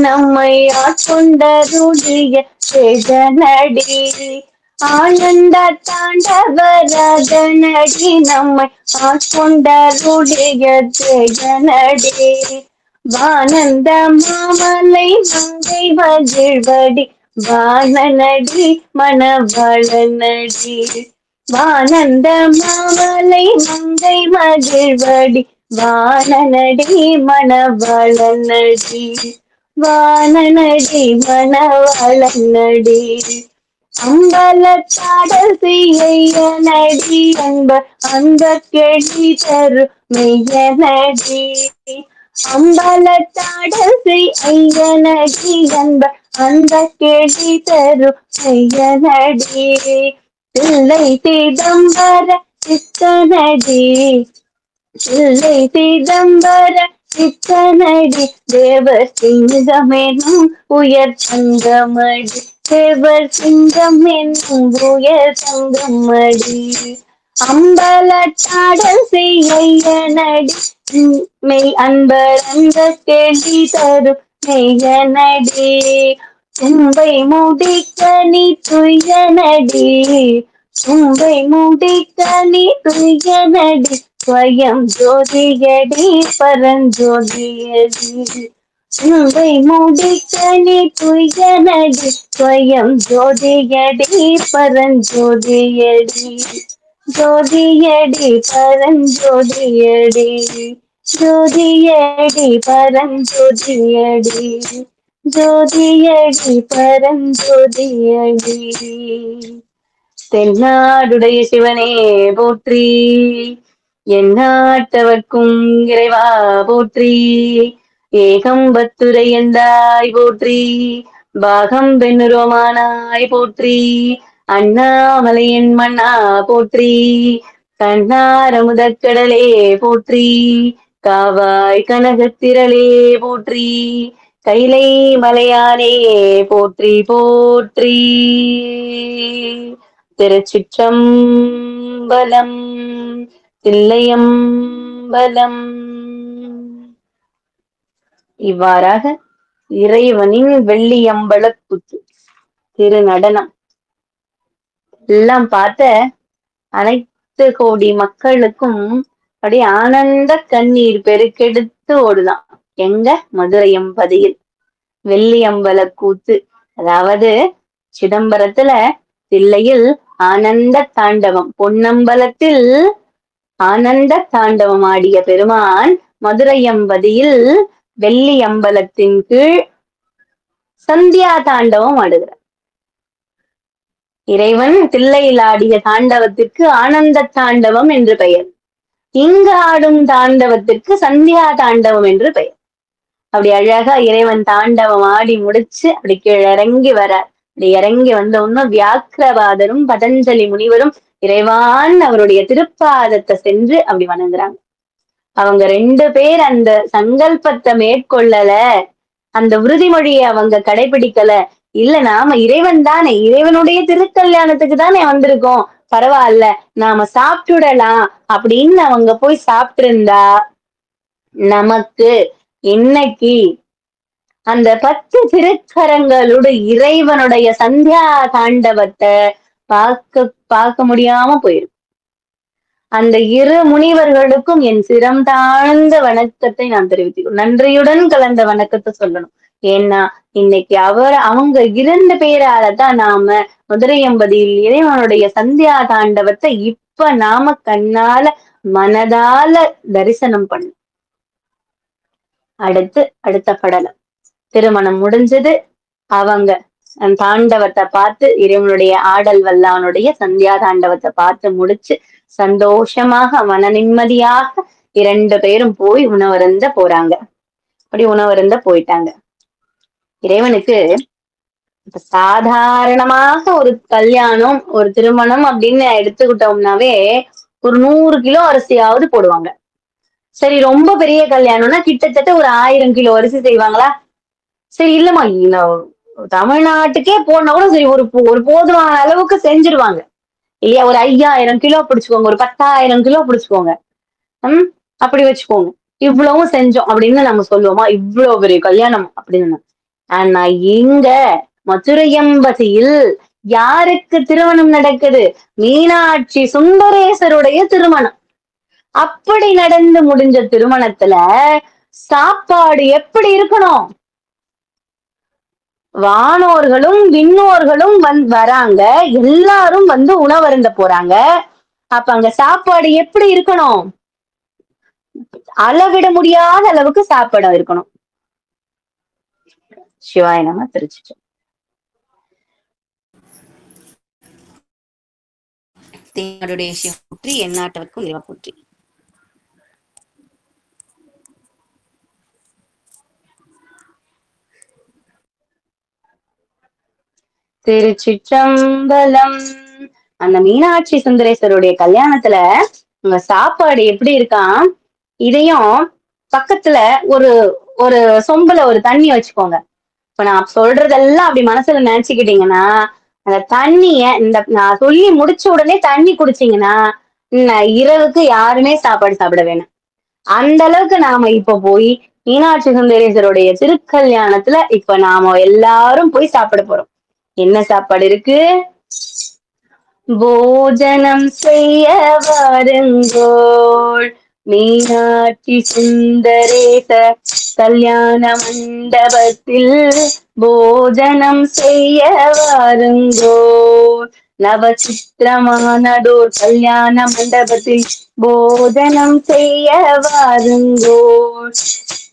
நம்மை ஆட்கொண்டருடைய சேதனடி ஆனந்த தாண்டவராஜனடி நம்மை ஆட்கொண்டருடைய சேதனடி வானந்த மாமலை மங்கை மகிழ்வடி வானநடி மணவளநடி வானந்த மாமலை மங்கை மகிழ்வடி வானநடி மணவளநடி வானநடி மணவளநடி அம்பலத்தாடல் செய்யனடி அன்ப அந்த கெழி தரு மெய்யனடி அம்பலத்தாடல் செய்யனடி அன்ப அந்த கெழி தரு மெய்யனடி தில்லை சிதம்பர சித்தனடி தில்லை சிதம்பர சித்தனடி தேவர் சிங்கமெனும் உயர் சங்கமடி தேவர் சிங்கமெனும் உயர் சங்கமடி அம்பலத்தாடல் செய்யனடி மெய் அன்பர் அந்த கேள்வி தரும் மெய்யனடி தும்பை முடிக்க நீ துயனடி தும்பை முடிக்க நீ துயனடி ஸ்வயம் ஜோதியடி பரஞ்சோதியடி தும்பை முடிக்க நீ துயனடி ஸ்வயம் ஜோதியடி பரஞ்சோதியடி ஜோதியடி பரஞ்சோதியடி ஜோதியடி பரஞ்சோதியடி ஜோதியடி பரஞ்சோதியடி. தென்னாடுடைய சிவனே போற்றி, எந்நாட்டவர்க்கும் இறைவா போற்றி, ஏகம்பத்துரை எந்தாய் போற்றி, பாகம் பெண்ணுரோமானாய் போற்றி, அண்ணாமலையின் மண்ணா போற்றி, கண்ணாரமுதக்கடலே போற்றி, காவாய் கனகத்திரளே போற்றி, கைலை மலையானே போற்றி போற்றி. திருச்சிற்றம்பலம். தில்லையம்பலம். இவ்வாறாக இறைவனின் வெள்ளியம்பலக் கூத்து திருநடனம் எல்லாம் பார்த்த அனைத்து கோடி மக்களுக்கும் அப்படியே ஆனந்த கண்ணீர் பெருக்கெடுத்து ஓடுதான். எங்க? மதுரை எம்பதியில் வெள்ளியம்பல கூத்து. அதாவது சிதம்பரத்துல தில்லையில் ஆனந்த தாண்டவம், பொன்னம்பலத்தில் ஆனந்த தாண்டவம் ஆடிய பெருமான் மதுரை எம்பதியில் வெள்ளி அம்பலத்தின் கீழ் சந்தியா தாண்டவம் ஆடுகிறார். இறைவன் தில்லையில் ஆடிய தாண்டவத்திற்கு ஆனந்த தாண்டவம் என்று பெயர். இங்கு ஆடும் தாண்டவத்திற்கு சந்தியா தாண்டவம் என்று பெயர். அப்படி அழகா இறைவன் தாண்டவம் ஆடி முடிச்சு அப்படி கீழே இறங்கி வரார். அப்படி இறங்கி வந்த உடனே வியாக்கிரபாதரும் பதஞ்சலி முனிவரும் இறைவான் அவருடைய திருப்பாதத்தை சென்று அப்படி வணங்குறாங்க. அவங்க 2 பேர் அந்த சங்கல்பத்தை மேற்கொள்ளல, அந்த உறுதிமொழியை அவங்க கடைபிடிக்கல. இல்ல, நாம இறைவன் தானே, இறைவனுடைய திருக்கல்யாணத்துக்கு தானே வந்திருக்கோம், பரவாயில்ல நாம சாப்பிட்டுடலாம் அப்படின்னு அவங்க போய் சாப்பிட்டு இருந்தா நமக்கு இன்னைக்கு அந்த 10 திருக்கரங்களோட இறைவனுடைய சந்தியா தாண்டவத்தை பார்க்க முடியாம போயிரும். அந்த 2 முனிவர்களுக்கும் என் சிரம் தாழ்ந்த வணக்கத்தை நான் தெரிவித்துக்கிறேன். நன்றியுடன் கலந்த வணக்கத்தை சொல்லணும். ஏன்னா இன்னைக்கு அவங்க 2 பேராலதான் நாம மதுரை எம்பதியில் இறைவனுடைய சந்தியா தாண்டவத்தை இப்ப நாம கண்ணால மனதால தரிசனம் பண்ண. அடுத்த படலம் திருமணம் முடிஞ்சது. அவங்க தாண்டவத்தை பார்த்து இறைவனுடைய ஆடல் வல்லானுடைய சந்தியா தாண்டவத்தை பார்த்து முடிச்சு சந்தோஷமாக மன நிம்மதியாக 2 பேரும் போய் உணவருந்த போறாங்க. அப்படி உணவருந்த போயிட்டாங்க. இறைவனுக்கு இப்ப சாதாரணமாக ஒரு கல்யாணம், ஒரு திருமணம் அப்படின்னு எடுத்துக்கிட்டோம்னாவே ஒரு 100 கிலோ அரிசியாவது போடுவாங்க. சரி, ரொம்ப பெரிய கல்யாணம்னா கிட்டத்தட்ட ஒரு 1000 கிலோ அரிசி செய்வாங்களா? சரி, இல்லம்மா தமிழ்நாட்டுக்கே போனா கூட சரி ஒரு போதுமான அளவுக்கு செஞ்சிருவாங்க இல்லையா? ஒரு 5000 கிலோ பிடிச்சுக்கோங்க, ஒரு 10,000 கிலோ பிடிச்சுக்கோங்க. அப்படி வச்சுக்கோங்க. இவ்வளவும் செஞ்சோம் அப்படின்னு நம்ம சொல்லுவோமா? இவ்வளவு பெரிய கல்யாணம் அப்படின்னு. ஆனா இங்க மதுரையம்பதியில் யாருக்கு திருமணம் நடக்குது? மீனாட்சி சுந்தரேசருடைய திருமணம். அப்படி நடந்து முடிஞ்ச திருமணத்துல சாப்பாடு எப்படி இருக்கணும்? வானோர்களும் விண்ணோர்களும் வராங்க, எல்லாரும் வந்து உணவருந்த போறாங்க. அப்ப அங்க சாப்பாடு எப்படி இருக்கணும்? அளவிட முடியாத அளவுக்கு சாப்பாடு இருக்கணும். சிவாய நம. திருச்சி. தேவனுடைய போற்றி, எந்நாட்டவர்க்கும் இறைவா போற்றி. திருச்சிற்றம்பலம். அந்த மீனாட்சி சுந்தரேஸ்வருடைய கல்யாணத்துல உங்க சாப்பாடு எப்படி இருக்கான்? இதையும் பக்கத்துல ஒரு ஒரு சொம்புல ஒரு தண்ணி வச்சுக்கோங்க. இப்ப நான் சொல்றதெல்லாம் அப்படி மனசுல நினைச்சுக்கிட்டீங்கன்னா, அந்த தண்ணிய நான் சொல்லி முடிச்ச உடனே தண்ணி குடிச்சீங்கன்னா இரவுக்கு யாருமே சாப்பாடு சாப்பிட வேணாம். அந்த அளவுக்கு நாம இப்ப போய் மீனாட்சி சுந்தரேஸ்வருடைய திருக்கல்யாணத்துல இப்ப நாம எல்லாரும் போய் சாப்பிட போறோம். என்ன சாப்பாடு இருக்கு? போஜனம் செய்ய வாருங்கோள் மீனாட்சி சுந்தரேச கல்யாண மண்டபத்தில் போஜனம் செய்ய வாருங்கோள். நவசித்திரமானதோர் கல்யாண மண்டபத்தில் போஜனம் செய்ய வாருங்கோள்.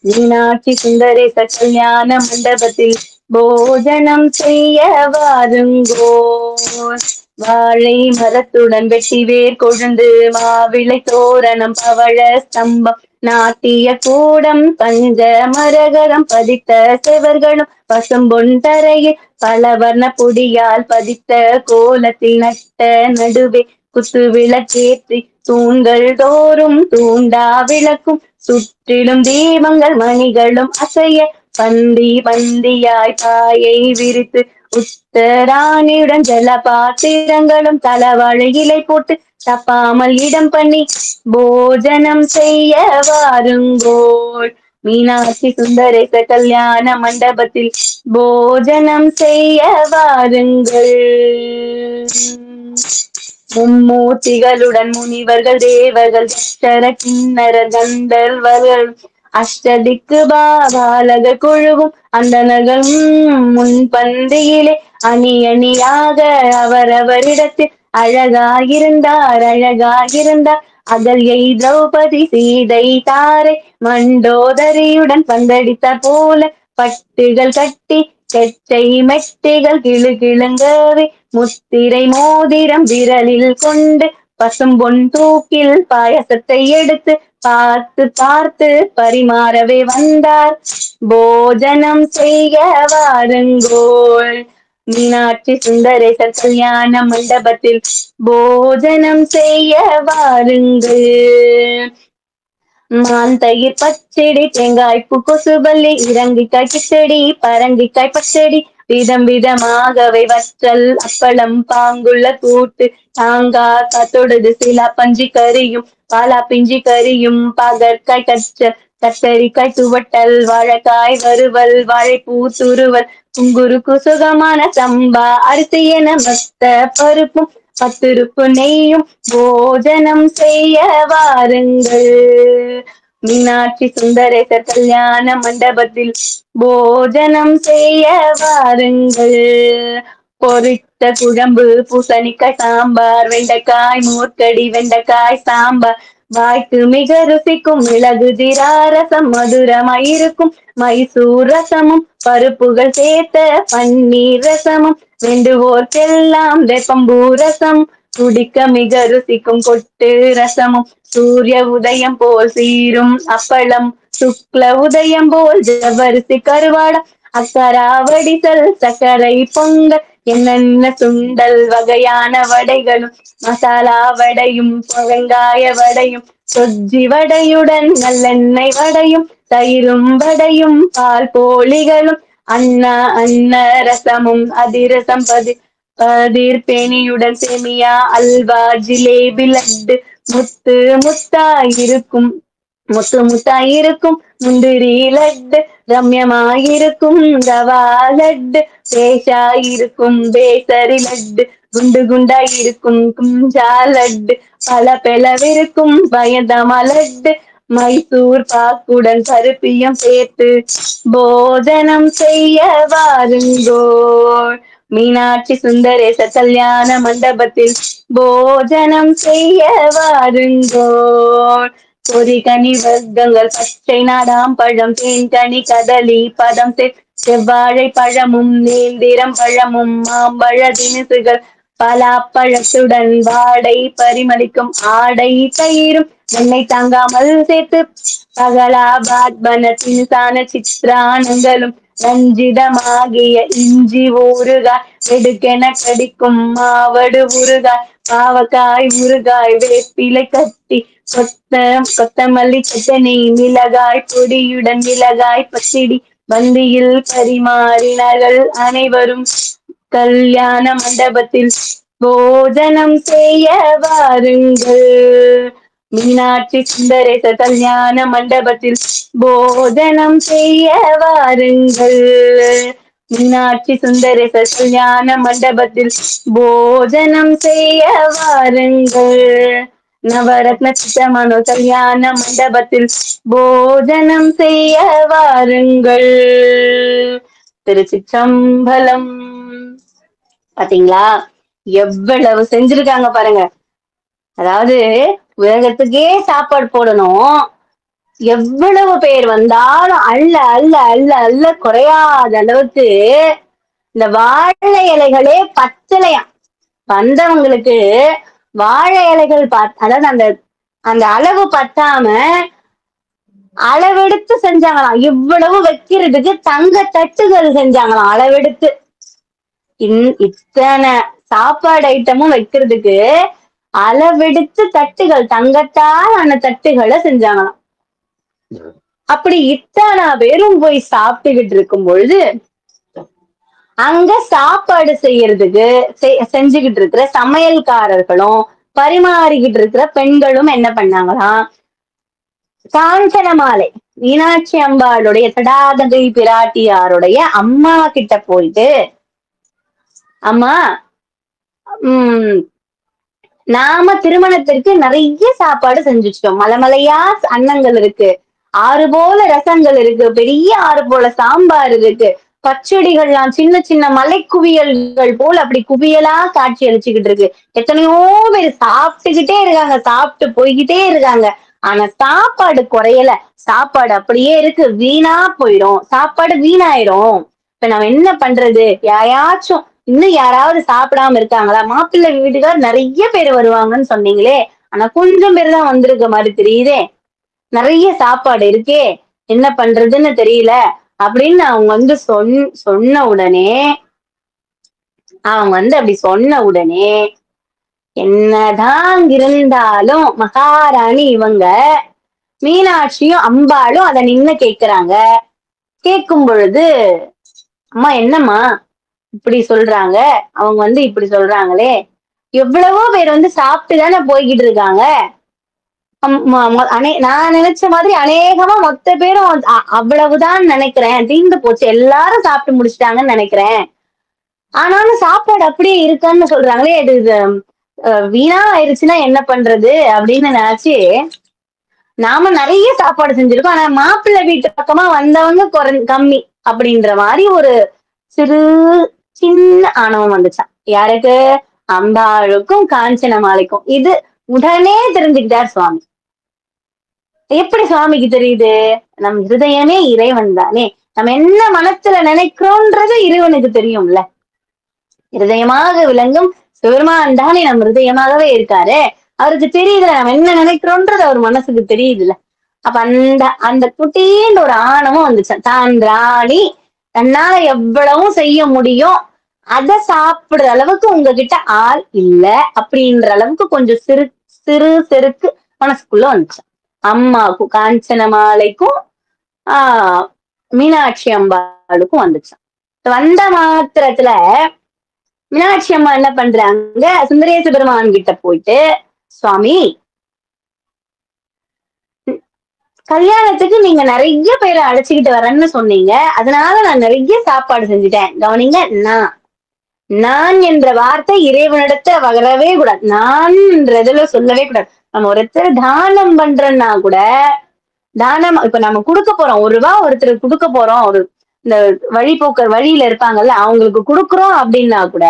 மீனாட்சி சுந்தரேச கல்யாண மண்டபத்தில் போஜனம் செய்ய வாருங்கோள். வாழை மரத்துடன் வெட்டி வேர் கொழுந்து மாவிளை தோரணம் பவழ ஸ்தம்பம் நாட்டிய கூடம் பஞ்ச மரகரம் பதித்த செவர்களும் பசும்பொன் தரையில் பலவர்ண பொடியால் பதித்த கோலத்தில் நட்ட நடுவே குத்து விளக்கேற்றி தூண்கள் தோறும் தூண்டா விளக்கும் சுற்றிலும் தீபங்கள் மணிகளும் அசைய பந்தி பந்தியாய் பாயை விரித்து உத்தராணியுடன் ஜல பாத்திரங்களும் தலவாழை இலை போட்டு தப்பாமல் இடம் பண்ணி போஜனம் செய்ய வாருங்கோள். மீனாட்சி சுந்தரேச கல்யாண மண்டபத்தில் போஜனம் செய்ய வாருங்கள். மும்மூர்த்திகளுடன் முனிவர்கள் தேவர்கள் அக்ஷர கிண்ணரர் கந்தர்வர்கள் அஷ்டதிக்கு பாலக குழுவும் அந்தணர்கள் முன்பந்தியிலே அணி அணியாக அவரவரிடத்தில் அழகாயிருந்தார் அகல்யை திரௌபதி சீதை தாரை மண்டோதரியுடன் பந்தடித்தார் போல பட்டுகள் கட்டி கெச்சை மெட்டிகள் கிளுகிளுங்கவே முத்திரை மோதிரம் விரலில் கொண்டு பசும்பொன் தூக்கில் பாயசத்தை எடுத்து பார்த்து பார்த்து பரிமாறவே வந்தார். போஜனம் செய்ய வாருங்கோள். மீனாட்சி சுந்தரேசர் கல்யாண மண்டபத்தில் போஜனம் செய்ய வாருங்கள். மாந்தயிர் பச்சடி தேங்காய்ப்பு கொசுபல்லி இறங்கிக்காய் கிச்சடி பரங்கிக்காய் பச்சடி விதம் விதமாகவே வற்றல் அப்பளம் பாங்குள்ள கூட்டு தாங்கா காத்தொடுது சிலா பஞ்சி கறியும் பாலா பிஞ்சி கறியும் பாகற்காய் கத்தரிக்காய் துவட்டல் வாழைக்காய் வறுவல் வாழைப்பூ துருவல் குங்குருக்கு சுகமான சம்பா அரிசி என மத்த பருப்பும் பத்திருப்பு நெய்யும் போஜனம் செய்ய வாருங்கள். மீனாட்சி சுந்தரேசர் கல்யாண மண்டபத்தில் போஜனம் செய்ய வாருங்கள். பொரித்த குழம்பு பூசணிக்காய் சாம்பார் வெண்டைக்காய் மூர்க்கடி வெண்டைக்காய் சாம்பார் வாய்க்கு மிக ருசிக்கும் மிளகு ஜீரா ரசம் மதுரமாயிருக்கும் மைசூர் ரசமும் பருப்புகள் சேர்த்த பன்னீர் ரசமும் வேண்டுவோர்க்கெல்லாம் வேப்பம்பூ ரசம் குடிக்க மிக ருசிக்கும் கொட்டு ரசமும் சூரிய உதயம் போல் சீரும் அப்பளம் சுக்ல உதயம் போல் ஜவரிசி கருவாடா அக்கரா வடிசல் சர்க்கரை பொங்கல் என்னென்ன சுண்டல் வகையான வடைகளும் மசாலா வடையும் வெங்காய வடையும் சொஜ்ஜி வடையுடன் நல்லெண்ணெய் வடையும் தயிரும் வடையும் பால் போலிகளும் அன்ன ரசமும் அதிரசம் பதிர்பேணியுடன் சேமியா அல்வா ஜிலேபி லட்டு முத்து முத்தாயிருக்கும் முந்திரி லட்டு ரம்யமாயிருக்கும் ரவா லட்டு பேஷாயிருக்கும் பேசரி லட்டு குண்டு குண்டாயிருக்கும் குஞ்சா லட்டு பல பெலவிருக்கும் பயந்தமா லட்டு மைசூர் பாக்குடன் பருப்பியும் சேர்த்து போஜனம் செய்ய வாருங்கோள். மீனாட்சி சுந்தரேசர் கல்யாண மண்டபத்தில் போஜனம் செய்ய வாருங்கோள். பொறிகனி வர்க்கங்கள் பச்சை நாடாம் பழம் தேன்கனி கதலி பதம் செவ்வாழை பழமும் நேந்திரம் பழமும் மாம்பழ தினுசுகள் பலாப்பழத்துடன் வாடை பரிமளிக்கும் ஆடை தயிரும் எண்ணெய் தாங்காமல் சேர்த்து பகலாபாத் பனத்தினுசான சித்திரானங்களும் ரஞ்சிதமாகிய இஞ்சி ஊறுகாய் வெடுக்கென கடிக்கும் மாவடு ஊறுகாய் பாவக்காய் ஊறுகாய் வேப்பிலை கட்டி கொத்தமல்லி சட்டனி மிளகாய் பொடியுடன் மிளகாய் பச்சடி பந்தியில் பரிமாறினார்கள் அனைவரும். கல்யாண மண்டபத்தில் போஜனம் செய்ய வாருங்கள். மீனாட்சி சுந்தரேசர் கல்யாண மண்டபத்தில் போஜனம் செய்ய வாருங்கள். மீனாட்சி சுந்தரேசர் கல்யாண மண்டபத்தில் போஜனம் செய்ய வாருங்கள். நவரத்ன சித்தமனோ கல்யாண மண்டபத்தில் போஜனம் செய்ய வாருங்கள். திருச்சிற்றம்பலம். பாத்தீங்களா எவ்வளவு செஞ்சிருக்காங்க பாருங்க. அதாவது உலகத்துக்கே சாப்பாடு போடணும், எவ்வளவு பேர் வந்தாலும் அல்ல அல்ல அல்ல அல்ல குறையாத அளவுக்கு இந்த வாழை இலைகளே பச்சளையாம். வந்தவங்களுக்கு வாழை இலைகள் அதாவது அந்த அந்த அளவு பத்தாம அளவெடுத்து செஞ்சாங்களாம். இவ்வளவு வைக்கிறதுக்கு தங்க தட்டுகள் செஞ்சாங்களாம் அளவெடுத்து. இத்தனை சாப்பாடு ஐட்டமும் வைக்கிறதுக்கு அளவெடுத்து தட்டுகள் தங்கத்தால் ஆன தட்டுகளை செஞ்சாங்களாம். அப்படி இத்தனை பேரும் போய் சாப்பிட்டுக்கிட்டு இருக்கும் பொழுது அங்க சாப்பாடு செய்யறதுக்கு செஞ்சுகிட்டு இருக்கிற சமையல்காரர்களும் பரிமாறிக்கிட்டு இருக்கிற பெண்களும் என்ன பண்ணாங்களாம், காஞ்சன மாலை மீனாட்சி அம்பாளுடைய தடாதகை பிராட்டியாருடைய அம்மா கிட்ட போயிட்டு, அம்மா நாம திருமணத்திற்கு நிறைய சாப்பாடு செஞ்சு வச்சிட்டோம். மலைமலையா அன்னங்கள் இருக்கு, ஆறு போல ரசங்கள் இருக்கு, பெரிய ஆறு போல சாம்பார் இருக்கு, பச்சடிகள்லாம் சின்ன சின்ன மலை குவியல்கள் போல் அப்படி குவியலா காட்சி அளிச்சுக்கிட்டு இருக்கு. எத்தனையோ பேர் சாப்பிட்டுக்கிட்டே இருக்காங்க, சாப்பிட்டு போய்கிட்டே இருக்காங்க. ஆனா சாப்பாடு குறையல, சாப்பாடு அப்படியே இருக்கு, வீணா போயிடும், சாப்பாடு வீணாயிரும். இப்ப நம்ம என்ன பண்றது? யாராச்சும் இன்னும் யாராவது சாப்பிடாம இருக்காங்களா? மாப்பிள்ளை வீட்டுக்கார் நிறைய பேர் வருவாங்கன்னு சொன்னீங்களே, ஆனா கொஞ்சம் பேர் தான் வந்திருக்க மாதிரி தெரியுதே, நிறைய சாப்பாடு இருக்கே, என்ன பண்றதுன்னு தெரியல அப்படின்னு அவங்க சொன்ன உடனே அப்படி சொன்ன உடனே என்னதான் இருந்தாலும் மகாராணி இவங்க மீனாட்சியும் அம்பாளும் அதை நின்னு கேக்குறாங்க. கேட்கும் பொழுது, அம்மா என்னம்மா இப்படி சொல்றாங்க, அவங்க இப்படி சொல்றாங்களே, எவ்வளவோ பேர் சாப்பிட்டுதானே போய்கிட்டு இருக்காங்க. நான் நினைச்ச மாதிரி அநேகமா மொத்த பேரும் அவ்வளவுதான் நினைக்கிறேன், தீர்ந்து போச்சு, எல்லாரும் சாப்பிட்டு முடிச்சிட்டாங்கன்னு நினைக்கிறேன். ஆனாலும் சாப்பாடு அப்படியே இருக்கான்னு சொல்றாங்களே, இது வீணா ஆயிடுச்சுன்னா என்ன பண்றது அப்படின்னு நினைச்சு, நாம நிறைய சாப்பாடு செஞ்சிருக்கோம், ஆனா மாப்பிள்ளை வீட்டு பக்கமா வந்தவங்க கம்மி அப்படின்ற மாதிரி ஒரு சிறு சின்ன ஆணவம் வந்துச்சான். யாருக்கு? அம்பாளுக்கும் காஞ்சன மாலைக்கும். இது உடனே தெரிஞ்சுக்கிட்டார் சுவாமி. எப்படி சுவாமிக்கு தெரியுது? நம் ஹிருதயமே இறைவன் தானே, நம்ம என்ன மனசுல நினைக்கிறோன்றது இறைவனுக்கு தெரியும்ல. ஹிருதயமாக விளங்கும் சிவருமான் தானே நம் ஹிருதயமாகவே இருக்காரு, அவருக்கு தெரியுதுல நம்ம என்ன நினைக்கிறோன்றது அவர் மனசுக்கு தெரியுதுல்ல. அப்ப அந்த குட்டின்ற ஒரு ஆணவம் வந்துச்சு. தான் ராணி, தன்னால எவ்வளவும் செய்ய முடியும், அதை சாப்பிடுற அளவுக்கு உங்ககிட்ட ஆள் இல்ல அப்படின்ற அளவுக்கு கொஞ்சம் சிறு செருக்கு மனசுக்குள்ள வந்துச்சு. அம்மாவுக்கும் காஞ்சன மாலைக்கும் மீனாட்சி அம்பாளுக்கும் வந்துச்சு. வந்த மாத்திரத்துல மீனாட்சி அம்மா என்ன பண்றாங்க, சுந்தரேச பெருமான் கிட்ட போயிட்டு, சுவாமி கல்யாணத்துக்கு நீங்க நிறைய பேரை அழைச்சிக்கிட்டு வரேன்னு சொன்னீங்க, அதனால நான் நிறைய சாப்பாடு செஞ்சுட்டேன். கவனிங்க, நான் என்ற வார்த்தை இறைவனிடத்த வரவே கூடாது, நான் என்றதுல சொல்லவே கூடாது. நம்ம ஒருத்தர் தானம் பண்றோம்னா கூட, தானம் இப்ப நம்ம கொடுக்க போறோம், ₹1 ஒருத்தருக்கு கொடுக்க போறோம், ஒரு இந்த வழிபோக்கர் வழியில இருப்பாங்கல்ல அவங்களுக்கு கொடுக்குறோம் அப்படின்னா கூட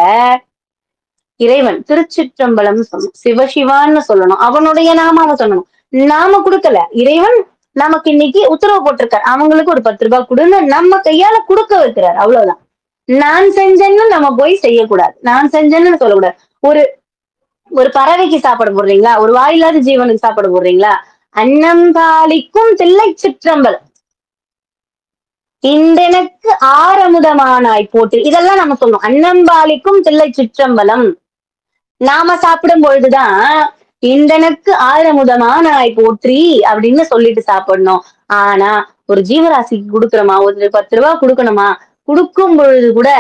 இறைவன் திருச்சிற்றம்பலம் சொல்லணும், சிவசிவான்னு சொல்லணும், அவனுடைய நாமாவை சொல்லணும். நாம கொடுக்கல, இறைவன் நமக்கு இன்னைக்கு உத்தரவு போட்டிருக்காரு, அவங்களுக்கு ஒரு ₹10 கொடுன்னு நம்ம கையால கொடுக்க வைக்கிறார், அவ்வளவுதான். நான் செஞ்சேன்னு நம்ம போய் செய்யக்கூடாது, நான் செஞ்சேன்னு சொல்லக்கூடாது. ஒரு ஒரு பறவைக்கு சாப்பாடு போடுறீங்களா, ஒரு வாயில்லாத ஜீவனுக்கு சாப்பாடு போடுறீங்களா, அன்னம்பாலிக்கும் தில்லை சிற்றம்பலம், இன்றெனக்கு ஆரமுதமானாய் போட்டு, இதெல்லாம் நம்ம சொல்லணும். அன்னம்பாலிக்கும் தில்லை சிற்றம்பலம் நாம சாப்பிடும் பொழுதுதான் இந்தனுக்கு ஆரமுதமானாய் போற்றி அப்படின்னு சொல்லிட்டு சாப்பிடணும். ஆனா ஒரு ஜீவராசிக்கு கொடுக்குறோமா, ஒரு ₹10 கொடுக்கணுமா, கொடுக்கும் பொழுது கூட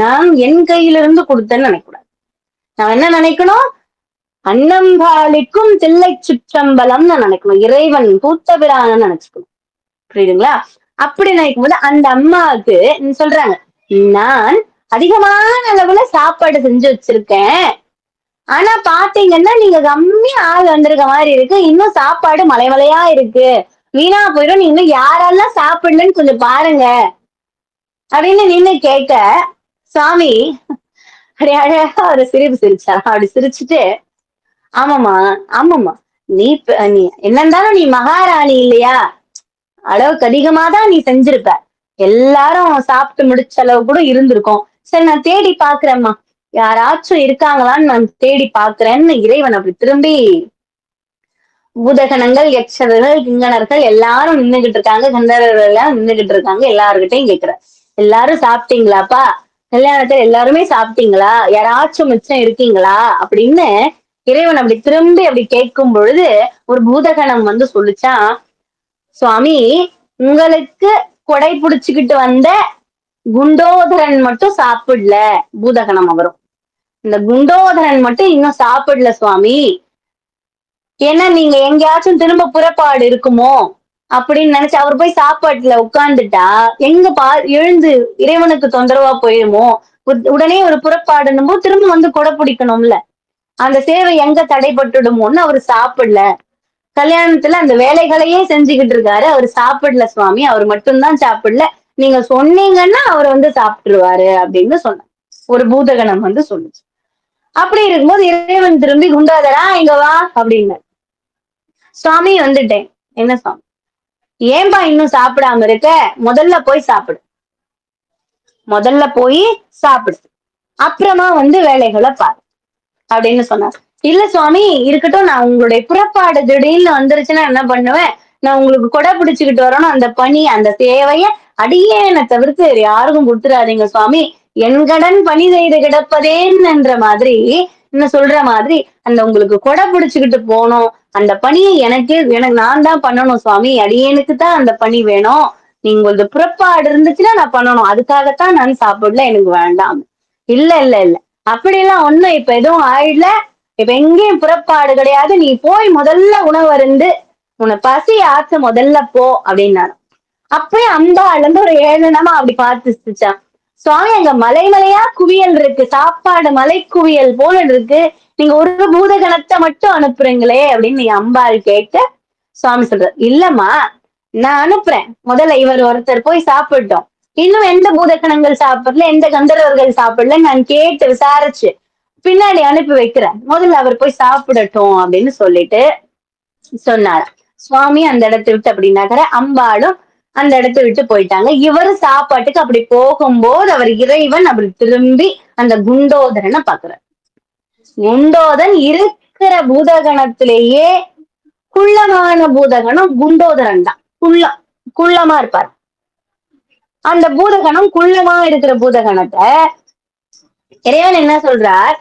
நான் என் கையில இருந்து கொடுத்தேன்னு நினைக்கூடாது. நான் என்ன நினைக்கணும், அன்னம்பாலிக்கும் தில்லை சிற்றம்பலம்னு நினைக்கணும், இறைவன் கூத்தபிரான்னு நினைச்சுக்கணும். புரியுதுங்களா? அப்படி நினைக்கும் போது அந்த அம்மாவுக்கு சொல்றாங்க, நான் அதிகமான அளவுல சாப்பாடு செஞ்சு வச்சிருக்கேன், ஆனா பாத்தீங்கன்னா நீங்க கம்மியா ஆள் வந்திருக்க மாதிரி இருக்கு, இன்னும் சாப்பாடு மலைமலையா இருக்கு, வீணா போயிடும், நீங்க இன்னும் யாரெல்லாம் சாப்பிடலன்னு கொஞ்சம் பாருங்க அப்படின்னு நின்னு கேட்க, சுவாமி அப்படி அழகா ஒரு சிரிப்பு சிரிச்சாரா. அப்படி சிரிச்சுட்டு, ஆமாமா நீ என்ன இருந்தாலும் நீ மகாராணி இல்லையா, அளவுக்கு அதிகமாதான் நீ செஞ்சிருப்ப, எல்லாரும் சாப்பிட்டு முடிச்ச அளவு கூட இருந்திருக்கும், சரி நான் தேடி பாக்குறேம்மா, யாராச்சும் இருக்காங்களான்னு நான் தேடி பாக்குறேன்னு இறைவன் அப்படி திரும்பி, பூதகணங்கள் யட்சர்கள் கிங்கணர்கள் எல்லாரும் நின்னுகிட்டு இருக்காங்க, கந்தர்கள் எல்லாம் நின்னுகிட்டு இருக்காங்க, எல்லாருக்கிட்டையும் கேக்குற, எல்லாரும் சாப்பிட்டீங்களாப்பா, கல்யாணத்துல எல்லாருமே சாப்பிட்டீங்களா, யாராச்சும் மிச்சம் இருக்கீங்களா அப்படின்னு இறைவன் அப்படி திரும்பி அப்படி கேட்கும் பொழுது ஒரு பூதகணம் சொல்லிச்சான், சுவாமி உங்களுக்கு கொடை புடிச்சுக்கிட்டு வந்த குண்டோதரன் மட்டும் சாப்பிடல, பூதகணம் அவரும். இந்த குண்டோதரன் மட்டும் இன்னும் சாப்பிடல சுவாமி. ஏன்னா நீங்க எங்கேயாச்சும் திரும்ப புறப்பாடு இருக்குமோ அப்படின்னு நினைச்சு அவர் போய் சாப்பாட்டுல உட்கார்ந்துட்டா எங்க எழுந்து இறைவனுக்கு தொந்தரவா போயிருமோ, உடனே ஒரு புறப்பாடுன்னும் போது திரும்ப வந்து கொடை பிடிக்கணும்ல, அந்த சேவை எங்க தடைபட்டுடுமோன்னு அவர் சாப்பிடல. கல்யாணத்துல அந்த வேலைகளையே செஞ்சுக்கிட்டு இருக்காரு, அவர் சாப்பிடல சுவாமி, அவர் மட்டும்தான் சாப்பிடல, நீங்க சொன்னீங்கன்னா அவர் வந்து சாப்பிட்டுருவாரு அப்படின்னு சொன்னார். ஒரு பூதகணம் வந்து சொல்லுச்சு. அப்படி இருக்கும்போது இறைவன் திரும்பி குண்டோதரா இங்க வா அப்படின்னு. சுவாமி வந்துட்டேன். என்ன சுவாமி, ஏன்பா இன்னும் சாப்பிடாம இருக்க, முதல்ல போய் சாப்பிடு, முதல்ல போய் சாப்பிடு, அப்புறமா வந்து வேலைகளை பாரு அப்படின்னு சொன்னார். இல்ல சுவாமி இருக்கட்டும், நான் உங்களுடைய புறப்பாடு திடீர்னு வந்துருச்சுன்னா என்ன பண்ணுவேன், நான் உங்களுக்கு கொடை பிடிச்சுக்கிட்டு வரணும், அந்த பணி அந்த சேவைய அடியேனை தவிர்த்து வேற யாருக்கும் கொடுத்துடாதீங்க சுவாமி, என் கடன் பணி செய்து கிடப்பதேன்ற மாதிரி என்ன சொல்ற மாதிரி அந்த உங்களுக்கு கொடை பிடிச்சுக்கிட்டு போனோம், அந்த பணியை எனக்கு நான் தான் பண்ணணும் சுவாமி, அடியேனுக்கு தான் அந்த பணி வேணும், நீங்க உங்களுக்கு புறப்பாடு இருந்துச்சுன்னா நான் பண்ணணும், அதுக்காகத்தான் நான் சாப்பிடல, எனக்கு வேண்டாம். இல்ல இல்ல இல்ல அப்படியெல்லாம் ஒண்ணும் இப்ப எதுவும் ஆயிடல, இப்ப எங்கேயும் புறப்பாடு கிடையாது, நீ போய் முதல்ல உணவருந்து உன்னை பசி ஆச்சு முதல்ல போ அப்படின்னாரு. அப்பயே அம்பாள் வந்து ஒரு ஏளனமா அப்படி பார்த்துச்சான். சுவாமி அங்க மலை மலையா குவியல் இருக்கு, சாப்பாடு மலை குவியல் போல இருக்கு, நீங்க ஒரு பூதகணத்தை மட்டும் அனுப்புறீங்களே அப்படின்னு நீ அம்பாள் கேட்டு சுவாமி சொல்ற, இல்லம்மா நான் அனுப்புறேன், முதல்ல இவர் ஒருத்தர் போய் சாப்பிட்டோம், இன்னும் எந்த பூதகணங்கள் சாப்பிடல, எந்த கந்தர்வர்கள் சாப்பிடல நான் கேட்டு விசாரிச்சு பின்னாடி அனுப்பி வைக்கிறேன், முதல்ல அவர் போய் சாப்பிடட்டும் அப்படின்னு சொல்லிட்டு சொன்னார். சுவாமி அந்த இடத்தை விட்டு அப்படி நகர அம்பாளும் அந்த இடத்தை விட்டு போயிட்டாங்க. இவரு சாப்பாட்டுக்கு அப்படி போகும்போது அவர் இறைவன் அப்படி திரும்பி அந்த குண்டோதரனை பாக்குறார். குண்டோதன் இருக்கிற பூதகணத்திலேயே குள்ளமான பூதகணம் குண்டோதரன் தான். குள்ளமா இருப்பார். அந்த பூதகணம் குள்ளமா இருக்கிற பூதகணத்தை இறைவன் என்ன சொல்றார்,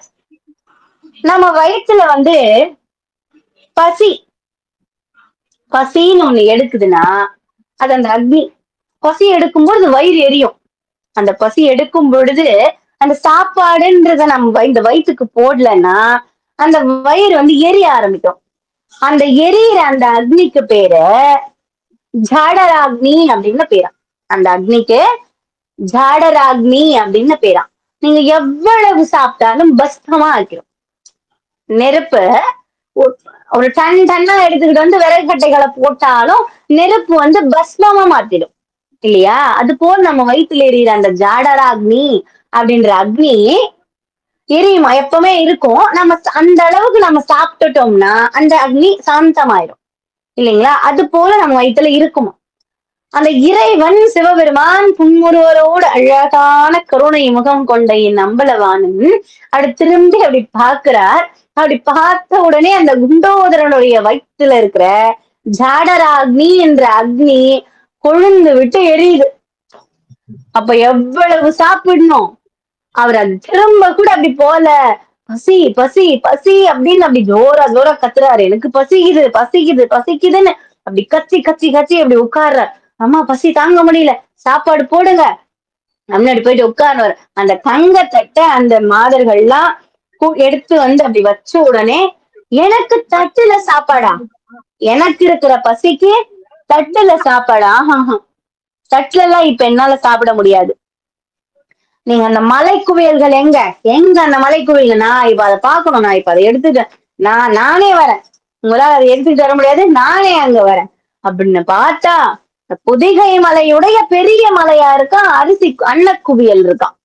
நம்ம வயிற்றுல வந்து பசி பசின்னு ஒண்ணு எடுக்குதுன்னா அது அந்த அக்னி, பசி எடுக்கும்போது வயிறு எரியும், அந்த பசி எடுக்கும் பொழுது அந்த சாப்பாடுன்றத நம்ம இந்த வயிற்றுக்கு போடலன்னா அந்த வயிறு வந்து எரிய ஆரம்பிக்கும். அந்த எரியிற அந்த அக்னிக்கு பேரு ஜாடராக்னி அப்படின்னு பேரா. அந்த அக்னிக்கு ஜாடராக்னி அப்படின்னு பேரா. நீங்க எவ்வளவு சாப்பிட்டாலும் பஸ்பமா ஆக்கிரும். நெருப்பு ஒரு டன்னா எடுத்துக்கிட்டு வந்து விறகு கட்டைகளை போட்டாலும் நெருப்பு வந்து பஸ்மமா மாத்திடும் இல்லையா? அது போல் நம்ம வயிற்றுல எரியிற அந்த ஜாடராக்னி அப்படின்ற அக்னி எரியுமா, எப்பவுமே இருக்கும். நம்ம அந்த அளவுக்கு நம்ம சாப்பிட்டுட்டோம்னா அந்த அக்னி சாந்தமாயிரும் இல்லைங்களா? அது போல நம்ம வயிற்றுல இருக்குமா. அந்த இறைவன் சிவபெருமான் புன்முறுவலோடு அழகான கருணை முகம் கொண்ட என் அம்பலவாணன் அப்படி திரும்பி அப்படி பாக்குறார். அப்படி பார்த்த உடனே அந்த குண்டோதரனுடைய வயிற்றுல இருக்கிற ஜாடராக்னி என்ற அக்னி கொழுந்து விட்டு எரியுது. அப்ப எவ்வளவு சாப்பிடணும், அவர் அது திரும்ப கூட அப்படி போல, பசி பசி பசி அப்படின்னு அப்படி ஜோரா கத்துறாரு, எனக்கு பசிக்குது பசிக்குது பசிக்குதுன்னு அப்படி கச்சி கச்சி கச்சி அப்படி உட்கார்றார். அம்மா பசி தாங்க முடியல, சாப்பாடு போடுங்க முன்னாடி போயிட்டு உட்கார்றாரு. அந்த தங்க தட்டை அந்த மாதர்கள்லாம் எடுத்து வந்து அப்படி வச்ச உடனே, எனக்கு தட்டுல சாப்பாடா, எனக்கு இருக்கிற பசிக்கு தட்டுல சாப்பாடா, தட்டுல எல்லாம் இப்ப என்னால சாப்பிட முடியாது, நீங்க அந்த மலை குவியல்கள் எங்க எங்க அந்த மலை குவியல், நான் இப்ப அதை பார்க்கணும், நான் இப்ப அதை எடுத்துட்டேன், நானே வரேன், உங்களால அதை எடுத்துட்டு வர முடியாது, நானே அங்க வரேன் அப்படின்னு பார்த்தா புதிகை மலையுடைய பெரிய மலையா இருக்கான், அரிசி அன்னக்குவியல் இருக்கான்.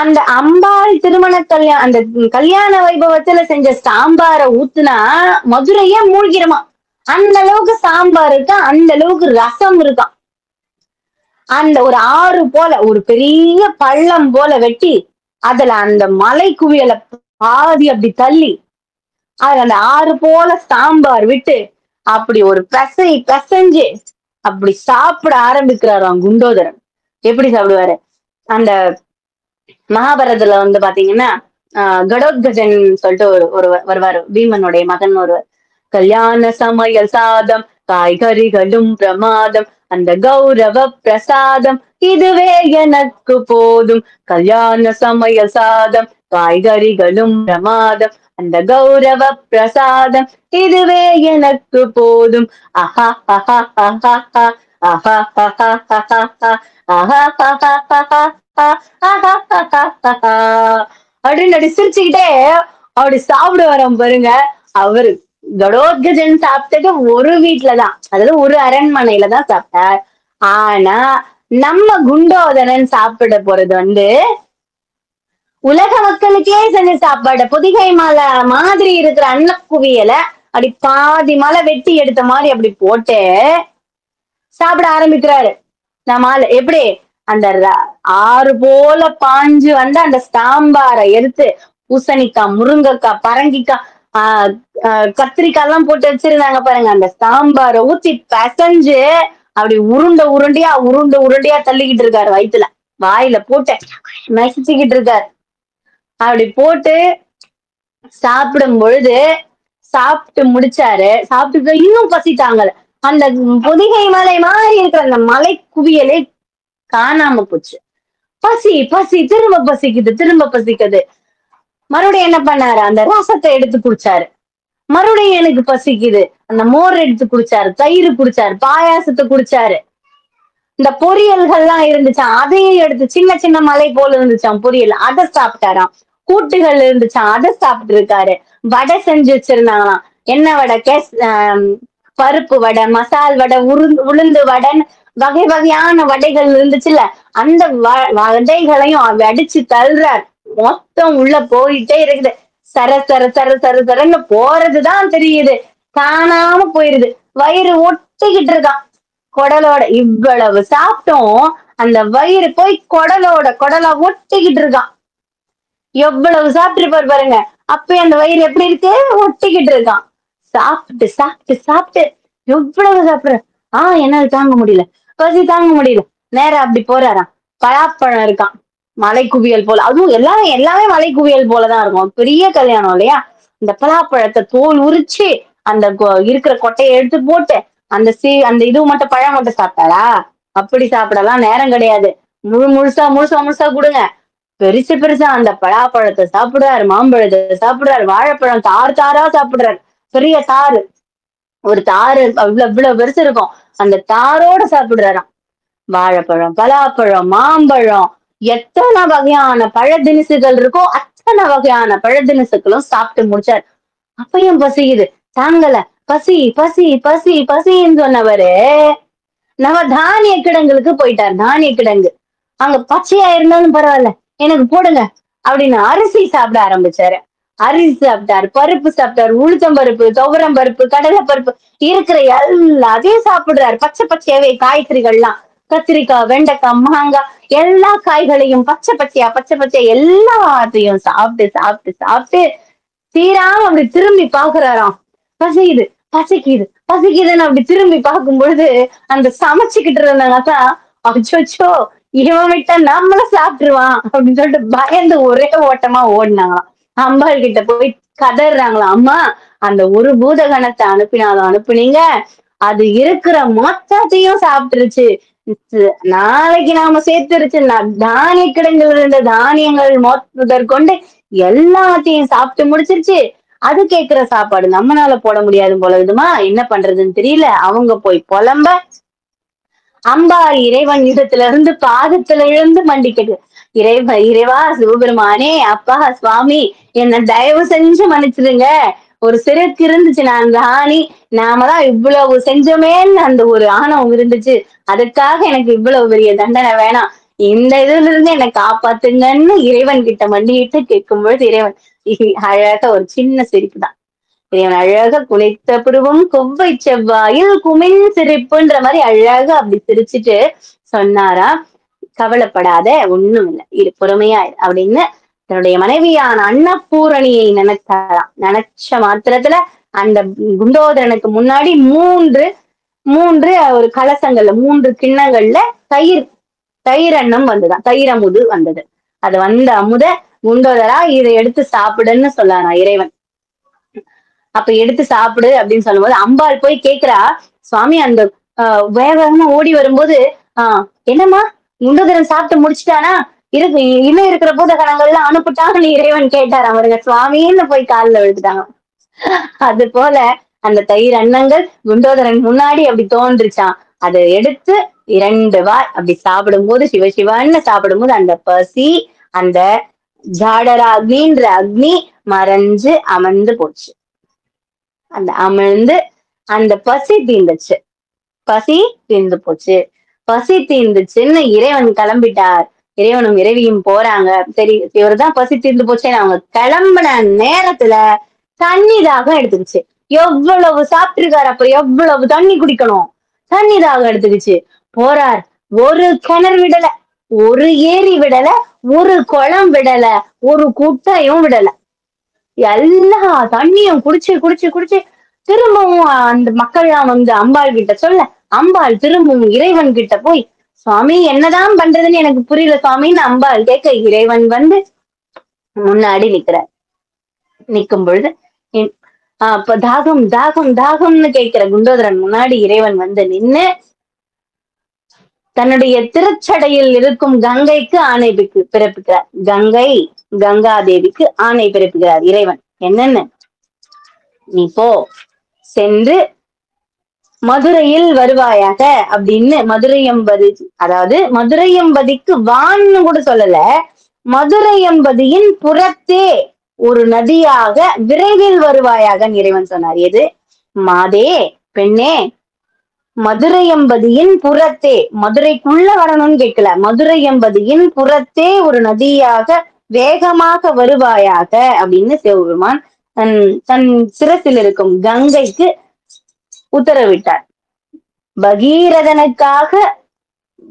அந்த அம்பாள் திருமண அந்த கல்யாண வைபவத்துல செஞ்ச சாம்பாரை ஊத்துனா மதுரையே மூழ்கிருமா, அந்த அளவுக்கு சாம்பார் இருக்கா, அந்த அளவுக்கு ரசம் இருக்கான். அந்த ஒரு ஆறு போல ஒரு பெரிய பள்ளம் போல வெட்டி அதுல அந்த மலை குவியலை பாதி அப்படி தள்ளி அதுல அந்த ஆறு போல சாம்பார் விட்டு அப்படி ஒரு பிசைஞ்சு அப்படி சாப்பிட ஆரம்பிக்கிறாராம் குண்டோதரன். எப்படி சாப்பிடுவாரு, அந்த மகாபாரதத்துல வந்து பாத்தீங்கன்னா கடோத்கஜன் சொல்லிட்டு ஒரு வருவாரு, பீமனுடைய மகன் ஒருவர். கல்யாண சமையல் சாதம், காய்கறிகளும் பிரமாதம், அந்த கௌரவ பிரசாதம் இதுவே எனக்கு போதும். கல்யாண சமையல் சாதம், காய்கறிகளும் பிரமாதம், அந்த கௌரவ பிரசாதம் இதுவே எனக்கு போதும். ஆஹா ஆஹா ஆஹா ஆஹா ஆஹா ஆஹா ஆஹா ஆஹா அப்படின்னு அப்படி சிரிச்சுக்கிட்டே அப்படி சாப்பிட வரோம் பாருங்க. அவரு கடோத்கஜன் சாப்பிட்டது ஒரு வீட்டுலதான், அதாவது ஒரு அரண்மனையில தான் சாப்பிட்டார். ஆனா நம்ம குண்டோதரன் சாப்பிட போறது உலக மக்களுக்கே செஞ்ச சாப்பாடு. பொதிகை மலை மாதிரி இருக்கிற அன்னக்குவியலை அப்படி பாதி மலை வெட்டி எடுத்த மாதிரி அப்படி போட்டு சாப்பிட ஆரம்பிக்கிறாரு. நம்மால எப்படி அந்த ஆறு போல பாஞ்சு வந்து அந்த சாம்பாரை எடுத்து பூசணிக்காய், முருங்கைக்காய், பரங்கிக்காய், கத்திரிக்காய் எல்லாம் போட்டு வச்சிருந்தாங்க பாருங்க. அந்த சாம்பாரை ஊத்தி பிசைஞ்சு அப்படி உருண்டை உருண்டையா தள்ளிக்கிட்டு இருக்காரு வயிற்றுல, வாயில போட்டு மெசிச்சுக்கிட்டு இருக்காரு. அப்படி போட்டு சாப்பிடும் பொழுது சாப்பிட்டு முடிச்சாரு. சாப்பிட்டு இன்னும் பசி தாங்கல. அந்த பொதிகை மலை மாதிரி இருக்கிற அந்த மலை குவியலே காணாம போச்சு. பசி பசி திரும்ப பசிக்குது, திரும்ப பசிக்குது. மறுபடியும் என்ன பண்ணாரு, அந்த ரசத்தை எடுத்து குடிச்சாரு. மறுபடியும் எனக்கு பசிக்குது, அந்த மோர் எடுத்து குடிச்சாரு, தயிர் குடிச்சாரு, பாயாசத்தை குடிச்சாரு. இந்த பொரியல்கள்லாம் இருந்துச்சா அதையும் எடுத்து, சின்ன சின்ன மலை போல இருந்துச்சாம் பொரியல், அதை சாப்பிட்டாராம். கூட்டுகள் இருந்துச்சாம், அதை சாப்பிட்டு இருக்காரு. வடை செஞ்சு வச்சிருந்தாங்களாம். என்ன வடை, பருப்பு வடை, மசால் வடை, உளுந்து வடைன்னு வகை வகையான வடைகள் இருந்துச்சுல்ல, அந்த வடைகளையும் அடிச்சு தள்ளுறார். மொத்தம் உள்ள போயிட்டே இருக்குது. சர சர சர சர சரன்னு போறதுதான் தெரியுது, காணாம போயிருது. வயிறு ஒட்டிக்கிட்டு இருக்கான் குடலோட. இவ்வளவு சாப்பிட்டோம், அந்த வயிறு போய் குடலா ஒட்டிக்கிட்டு இருக்கான். எவ்வளவு சாப்பிட்டு பாருங்க. அப்ப அந்த வயிறு எப்படி இருக்கு, ஒட்டிக்கிட்டு இருக்கான். சாப்பிட்டு சாப்பிட்டு சாப்பிட்டு எவ்வளவு சாப்பிடுற, என்னால தாங்க முடியல, பசி தாங்க முடியல. நேரம் அப்படி போறாராம். பலாப்பழம் இருக்கான் மலை குவியல் போல, அதுவும் எல்லாமே மலை குவியல் போலதான் இருக்கும். பெரிய கல்யாணம் இல்லையா. இந்த பலாப்பழத்தை தோல் உரிச்சு அந்த இருக்கிற கொட்டையை எடுத்து போட்டு அந்த இது மட்டும் பழம் மட்டும் சாப்பிட்டாரா? அப்படி சாப்பிடலாம் நேரம் கிடையாது. முழுசா முழுசா முழுசா கொடுங்க. பெருசு பெருசா அந்த பலாப்பழத்தை சாப்பிடுறாரு, மாம்பழத்தை சாப்பிடுறாரு, வாழைப்பழம் தார் தாரா சாப்பிடுறாரு. பெரிய தாறு, ஒரு தாறு இவ்வளவு பெருசு இருக்கும், அந்த தாரோட சாப்பிடுறாராம். வாழைப்பழம், பலாப்பழம், மாம்பழம், எத்தனை வகையான பழ தினிசுகள் இருக்கோ அத்தனை வகையான பழ தினிசுகளும் சாப்பிட்டு முடிச்சார். அப்பயும் பசிக்குது, தாங்கல. பசி பசி பசி பசின்னு சொன்னவரு நம்ம தானிய கிடங்குகளுக்கு போயிட்டார். தானிய கிடங்கு அங்க பச்சையா இருந்தாலும் பரவாயில்ல, எனக்கு போடுங்க அப்படின்னு அரிசி சாப்பிட ஆரம்பிச்சாரு. அரிசி சாப்பிட்டாரு, பருப்பு சாப்பிட்டாரு, உளுத்தம் பருப்பு, துவரம் பருப்பு, கடலை பருப்பு, இருக்கிற எல்லாத்தையும் சாப்பிடுறாரு. பச்சை பச்சையாவே காய்கறிகள்லாம், கத்திரிக்காய், வெண்டைக்காய், மாங்காய், எல்லா காய்களையும் பச்சை பச்சையா எல்லாத்தையும் சாப்பிட்டு சாப்பிட்டு சாப்பிட்டு தீராம அப்படி திரும்பி பாக்குறாராம். பசிக்குது பசிக்குது பசிக்குதுன்னு அப்படி திரும்பி பார்க்கும் பொழுது அந்த சமைச்சுக்கிட்டு இருந்தாங்கதான், அச்சோ இவன் விட்டா நம்மள சாப்பிட்டுருவான் அப்படின்னு சொல்லிட்டு பயந்து ஒரே ஓட்டமா ஓடினாங்களாம். அம்பாள் கிட்ட போய் கதறாங்களாம், அம்மா அந்த ஒரு பூதகணத்தை அனுப்பினாலும் அனுப்புனீங்க, அது இருக்கிற மொத்தத்தையும் சாப்பிட்டுருச்சு. நாளைக்கு நாம சேர்த்துருச்சு தானிய கிடங்குல இருந்த தானியங்கள் முதற்கொண்டு எல்லாத்தையும் சாப்பிட்டு முடிச்சிருச்சு. அது கேக்குற சாப்பாடு நம்மளால போட முடியாது போல இருக்குமா, என்ன பண்றதுன்னு தெரியல. அவங்க போய் புலம்ப அம்பாள் இறைவன் யுதத்துல இருந்து பாதத்துல இருந்து மண்டிக்கிட்டு, இறைவா சிவபெருமானே, அப்பா சுவாமி, என்ன தயவு செஞ்சு மன்னிச்சிருங்க. ஒரு சிறுக்கு இருந்துச்சு, நான் ராணி, நாம தான் இவ்வளவு செஞ்சோமேன்னு அந்த ஒரு ஆணவம் இருந்துச்சு, அதுக்காக எனக்கு இவ்வளவு பெரிய தண்டனை வேணாம், இந்த இதுல இருந்து என்னை காப்பாத்துங்கன்னு இறைவன் கிட்ட மண்டிட்டு கேட்கும் பொழுது இறைவன் அழகா ஒரு சின்ன சிரிப்பு தான். இறைவன் அழகா குலைத்த புருவம் கொவ்வை செவ்வாயில் குமிழ் சிரிப்புன்ற மாதிரி அழகா அப்படி சிரிச்சுட்டு சொன்னாரா, கவலைப்படாத, ஒண்ணும் இல்லை, இது பொறுமையா அப்படின்னு தன்னுடைய மனைவியான அன்னபூரணியை நினைச்சாராம். நினைச்ச மாத்திரத்துல அந்த குண்டோதரனுக்கு முன்னாடி மூன்று ஒரு கலசங்கள்ல, 3 கிண்ணங்கள்ல தயிர் அன்னம் வந்துதான், தயிர் அமுது வந்தது. அது வந்த அமுத குண்டோதரா இதை எடுத்து சாப்பிடுன்னு சொல்லாராம் இறைவன். அப்ப எடுத்து சாப்பிடு அப்படின்னு சொல்லும்போது அம்பாள் போய் கேக்குறா, சுவாமி அந்த வேக வேகமா ஓடி வரும்போது, என்னம்மா குண்டோதரன் சாப்பிட்டு முடிச்சுட்டானா? இருக்கு இன்னும் இருக்கிற பூத கணங்கள்லாம் அனுப்பிட்டான்னு இறைவன் கேட்டார். அவருங்க சுவாமின்னு போய் காலில் விழுந்துட்டாங்க. அது போல அந்த தயிர் அன்னங்கள் குண்டோதரன் முன்னாடி அப்படி தோன்றுச்சான். அதை எடுத்து 2 வாய் அப்படி சாப்பிடும்போது சிவசிவான்னு சாப்பிடும்போது அந்த பசி, அந்த ஜாடராக்னின்ற அக்னி மறைஞ்சு அமர்ந்து போச்சு. அந்த அமிழ்ந்து அந்த பசி தீர்ந்துச்சு. பசி தீர்ந்து போச்சு. பசி தீர்ந்துச்சுன்னு இறைவன் கிளம்பிட்டார். இறைவனும் இறைவியும் போறாங்க. சரி இவர்தான் பசி தீர்ந்து போச்சேன்னு அவங்க கிளம்பின நேரத்துல தண்ணி தாகம் எடுத்துக்கிச்சு. எவ்வளவு சாப்பிட்டிருக்காரு, அப்ப எவ்வளவு தண்ணி குடிக்கணும். தண்ணி தாகம் எடுத்துக்கிச்சு. போறார். ஒரு கிணறு விடல, ஒரு ஏரி விடல, ஒரு குளம் விடல, ஒரு குட்டையும் விடல. எல்லா தண்ணியும் குடிச்சு குடிச்சு குடிச்சு திரும்பவும் அந்த மக்கள்லாம் வந்து அம்பாள் கிட்ட சொல்ல, அம்பாள் திரும்பவும் இறைவன் கிட்ட போய், சுவாமி என்னதான் பண்றதுன்னு எனக்கு புரியல சுவாமின்னு அம்பாள் கேட்க, இறைவன் வந்து முன்னாடி நிக்கிறார். நிக்கும் பொழுது அப்ப தாகம் தாகம் தாகம்னு கேட்கிற குண்டோதரன் முன்னாடி இறைவன் வந்து நின்னு தன்னுடைய திருச்சடையில் இருக்கும் கங்கைக்கு ஆணை பிறப்பிக்கிறார். கங்காதேவிக்கு ஆணை பிறப்பிக்கிறார் இறைவன். என்னன்னு, நீ போ, சென்று மதுரையில் வருவாயாக அப்படின்னு மதுரையம்பதி, அதாவது மதுரையம்பதிக்கு வான்னு கூட சொல்லல, மதுரையம்பதியின் புறத்தே ஒரு நதியாக விரைவில் வருவாயாக இறைவன் சொன்னார். எது? மாதே, பெண்ணே, மதுரையம்பதியின் புறத்தே, மதுரைக்குள்ள வரணும்னு கேட்கல, மதுரையம்பதியின் புறத்தே ஒரு நதியாக வேகமாக வருவாயாக அப்படின்னு சிவபெருமான் தன் தன் சிரசில் இருக்கும் கங்கைக்கு உத்தரவிட்டார். பகீரதனுக்காக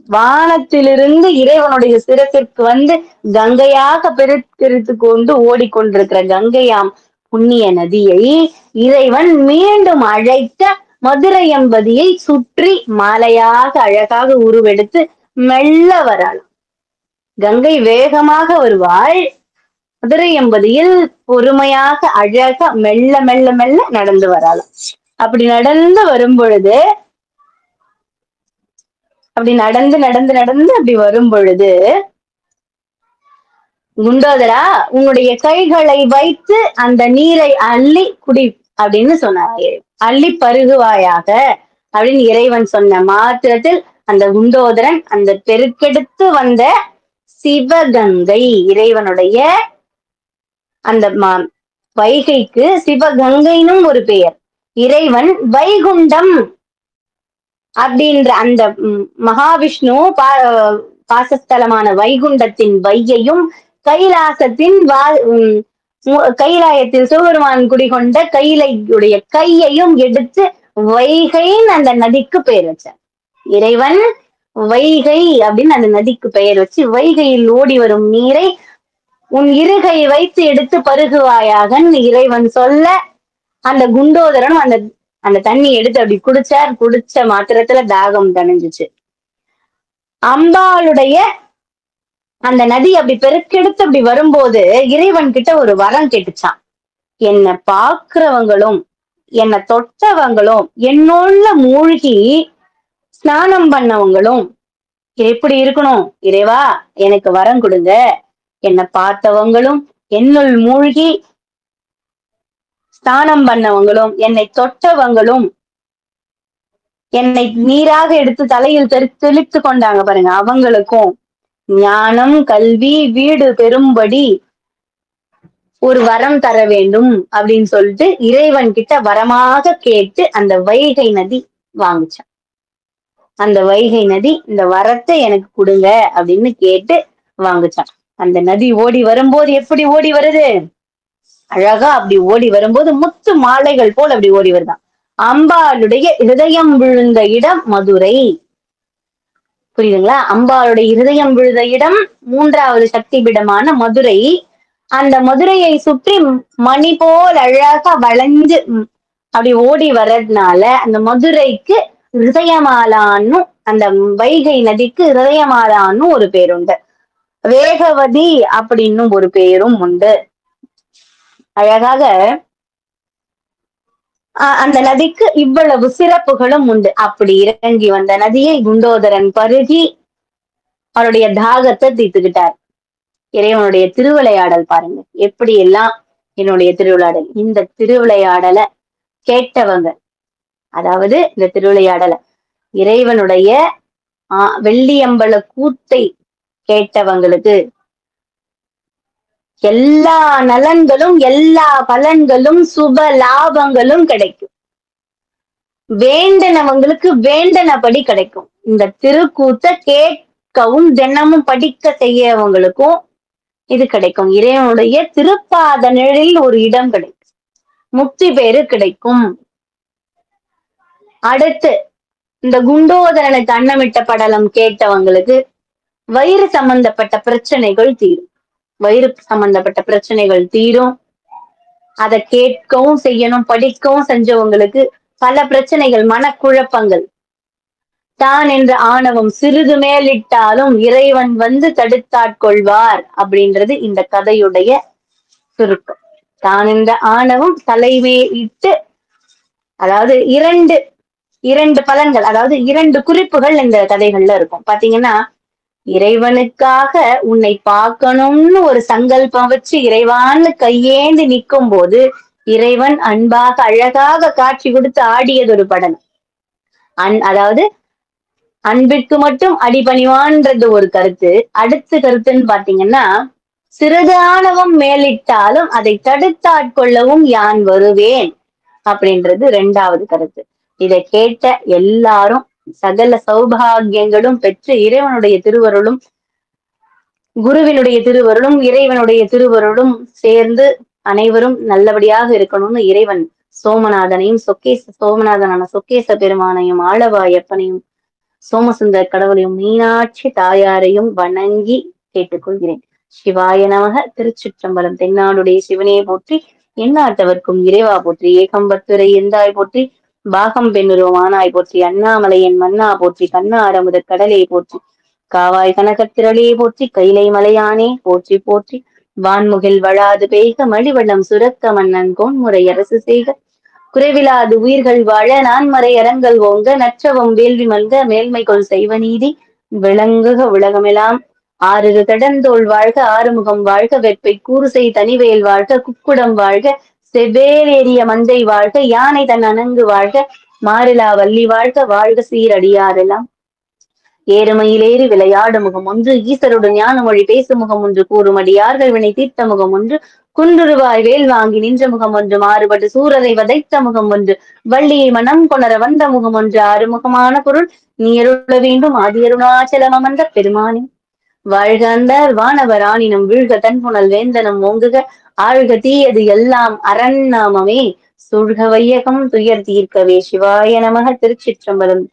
வானத்திலிருந்து இறைவனுடைய சிரசிற்கு வந்து கங்கையாக பெருக்கெடுத்து கொண்டு ஓடிக்கொண்டிருக்கிற கங்கையாம் புண்ணிய நதியை இறைவன் மீண்டும் அழைத்த மதுரையம்பதியை சுற்றி மாலையாக அழகாக உருவெடுத்து மெல்ல வராள். கங்கை வேகமாக வருவாள், மதுரையம்பதியில் பொறுமையாக அழகா மெல்ல மெல்ல மெல்ல நடந்து வராள். அப்படி நடந்து வரும் பொழுது, அப்படி நடந்து நடந்து நடந்து அப்படி வரும் பொழுது, குண்டோதரா உன்னுடைய கைகளை வைத்து அந்த நீரை அள்ளி குடி அப்படின்னு சொன்னார். அள்ளி பருகுவாயாக அப்படின்னு இறைவன் சொன்ன மாத்திரத்தில் அந்த குண்டோதரன் அந்த பெருக்கெடுத்து வந்த சிவகங்கை, இறைவனுடைய அந்த வைகைக்கு சிவகங்கைனும் ஒரு பெயர். இறைவன் வைகுண்டம் அப்படின்ற அந்த மகாவிஷ்ணு பாசஸ்தலமான வைகுண்டத்தின் வையையும் கைலாசத்தின் கைலாயத்தில் சிவபெருமான் குடிகொண்ட கைலையுடைய கையையும் எடுத்து வைகைன்னு அந்த நதிக்கு பெயர் வச்சார். இறைவன் வைகை அப்படின்னு அந்த நதிக்கு பெயர் வச்சு, வைகையில் ஓடி வரும் நீரை உன் இருகை வைத்து எடுத்து பருகுவாயாக இறைவன் சொல்ல, அந்த குண்டோதரனும் அந்த அந்த தண்ணி எடுத்து அப்படி குடிச்சார். குடிச்ச மாத்திரத்துல தாகம் தணிஞ்சிச்சு. அம்பாளுடைய அந்த நதி அப்படி பெருக்கெடுத்து அப்படி வரும்போது இறைவன் கிட்ட ஒரு வரம் கேட்டுச்சான். என்னை பாக்குறவங்களும் என்னை தொட்டவங்களும் என்னோட மூழ்கி ஸ்நானம் பண்ணவங்களும் எப்படி இருக்கணும் இறைவா, எனக்கு வரம் கொடுங்க. என்னை பார்த்தவங்களும் என்னுள் மூழ்கி ஸ்நானம் பண்ணவங்களும் என்னை தொட்டவங்களும் என்னை நீராக எடுத்து தலையில் தெளித்து கொண்டாங்க பாருங்க, அவங்களுக்கும் ஞானம் கல்வி வீடு பெறும்படி ஒரு வரம் தர வேண்டும் அப்படின்னு சொல்லிட்டு இறைவன் கிட்ட வரமாக கேட்டு அந்த வைகை நதி வாங்குச்சான். அந்த வைகை நதி இந்த வரத்தை எனக்கு கொடுங்க அப்படின்னு கேட்டு வாங்குச்சான். அந்த நதி ஓடி வரும்போது எப்படி ஓடி வருது, அழகா அப்படி ஓடி வரும்போது முத்து மாலைகள் போல் அப்படி ஓடி வருதான். அம்பாளுடைய இருதயம் விழுந்த இடம் மதுரை. புரியுதுங்களா? அம்பாளுடைய இருதயம் விழுந்த இடம் 3வது சக்தி பீடமான மதுரை. அந்த மதுரையை சுற்றி மணி போல் அழகா வளைஞ்சு அப்படி ஓடி வர்றதுனால அந்த மதுரைக்கு ஹிருதயமாலான்னு, அந்த வைகை நதிக்கு ஹிருதயமாலான்னு ஒரு பேர் உண்டு. வேகவதி அப்படின்னு ஒரு பேரும் உண்டு. அழகாக அந்த நதிக்கு இவ்வளவு சிறப்புகளும் உண்டு. அப்படி இறங்கி வந்த நதியை குண்டோதரன் பருகி அவருடைய தாகத்தை தீர்த்துக்கிட்டார். இறைவனுடைய திருவிளையாடல் பாருங்க. எப்படி எல்லாம் என்னுடைய திருவிளையாடல். இந்த திருவிளையாடலை கேட்டவங்க, அதாவது இந்த திருவிளையாடலை இறைவனுடைய வெள்ளியம்பல கூத்தை கேட்டவங்களுக்கு எல்லா நலன்களும், எல்லா பலன்களும், சுப லாபங்களும் கிடைக்கும். வேண்டனவங்களுக்கு வேண்டனபடி கிடைக்கும். இந்த திருக்கூத்தை கேட்கவும் தினமும் படிக்க செய்யவங்களுக்கும் இது கிடைக்கும். இறைவனுடைய திருப்பாத நிழலில் ஒரு இடம் கிடைக்கும். முக்தி பேரு கிடைக்கும். அடுத்து இந்த குண்டோதரனுக்கு அன்னமிட்ட படலம் கேட்டவங்களுக்கு வயிறு சம்பந்தப்பட்ட பிரச்சனைகள் தீரும். வயிறு சம்பந்தப்பட்ட பிரச்சனைகள் தீரும். அதை கேட்கவும் செய்யணும், படிக்கவும் செஞ்சவங்களுக்கு பல பிரச்சனைகள், மனக்குழப்பங்கள், தான் என்ற ஆணவம் சிறிது மேலிட்டாலும் இறைவன் வந்து தடுத்தாட்கொள்வார் அப்படின்றது இந்த கதையுடைய சுருக்கம். தான் என்ற ஆணவம் தலைமையிட்டு, அதாவது இரண்டு பலன்கள், அதாவது இரண்டு குறிப்புகள் இந்த கதைகள்ல இருக்கும். பாத்தீங்கன்னா, இறைவனுக்காக உன்னை பார்க்கணும்னு ஒரு சங்கல்பம் வச்சு இறைவான்னு கையேந்து நிற்கும் போது இறைவன் அன்பாக அழகாக காட்சி கொடுத்து ஆடியது ஒரு படம். அதாவது அன்பிற்கு மட்டும் அடிபணிவான்றது ஒரு கருத்து. அடுத்த கருத்துன்னு பாத்தீங்கன்னா, சிறிது ஆணவம் மேலிட்டாலும் அதை தடுத்தாட்கொள்ளவும் யான் வருவேன் அப்படின்றது இரண்டாவது கருத்து. இதை கேட்ட எல்லாரும் சகல சௌபாகியங்களும் பெற்று இறைவனுடைய திருவருளும், குருவினுடைய திருவருளும், இறைவனுடைய திருவருளும் சேர்ந்து அனைவரும் நல்லபடியாக இருக்கணும்னு இறைவன் சோமநாதனையும் சோமநாதனான சொக்கேச பெருமானையும் ஆளவாயப்பனையும் சோமசுந்தர கடவுளையும் மீனாட்சி தாயாரையும் வணங்கி கேட்டுக்கொள்கிறேன். சிவாய நமக. திருச்சிற்றம்பலம். தென்னாடுடைய சிவனே போற்றி, எந்நாட்டவர்க்கும் இறைவா போற்றி, ஏகம்பத்துரை எந்தாய் போற்றி, பாகம் பெண்ணுருவானாய் போற்றி, அண்ணாமலையன் மன்னா போற்றி, கண்ணார முதற் கடலே போற்றி, காவாய் கனகத்திரளே போற்றி, கைலை மலையானே போற்றி போற்றி, வான்முகில் வளாது பெய்க மழிவளம் சுரக்க மன்னன் கோன்முறை அரசு செய்க, குறைவிலாது உயிர்கள் வாழ நான்மறை அறங்கள் ஓங்க, நற்றவம் வேள்வி மல்க, மேல்மைகொள் செய்வ நீதி விளங்குக உலகமெல்லாம். ஆறுகு கடந்தோள் வாழ்க, ஆறுமுகம் வாழ்க, வெப்பை கூறுசை தனிவேல் வாழ்க, குக்குடம் வாழ்க, செவ்வேலேறிய மந்தை வாழ்க, யானை தன் அணங்கு வாழ்க, மாறிலா வள்ளி வாழ்க, வாழ்க சீரடியாரெல்லாம். ஏறுமையிலேறி விளையாடு முகம் ஒன்று, ஈசருடு ஞான மொழி பேசு முகம் ஒன்று, கூறுமடியார்கள் வினை தீர்த்த முகம் ஒன்று, குன்றுருவாய் வேல் வாங்கி நின்ற முகம் ஒன்று, மாறுபட்டு சூரரை வதைத்த முகம் ஒன்று, வள்ளியை மனம் கொணர வந்த முகம் ஒன்று, ஆறுமுகமான பொருள் நீ அருள வேண்டும் ஆதியருணாச்சலம் அமர்ந்த பெருமானே. வாழ்க அந்தர் வானவர் ஆனினும் வீழ்க தன்புணல் வேந்தனும் ஓங்குக, ஆழ்க தீயது எல்லாம் அரண் நாமமே, சூழ்க வையகம் துயர் தீர்க்கவே. சிவாய நமக. திருச்சிற்றம்பலம்.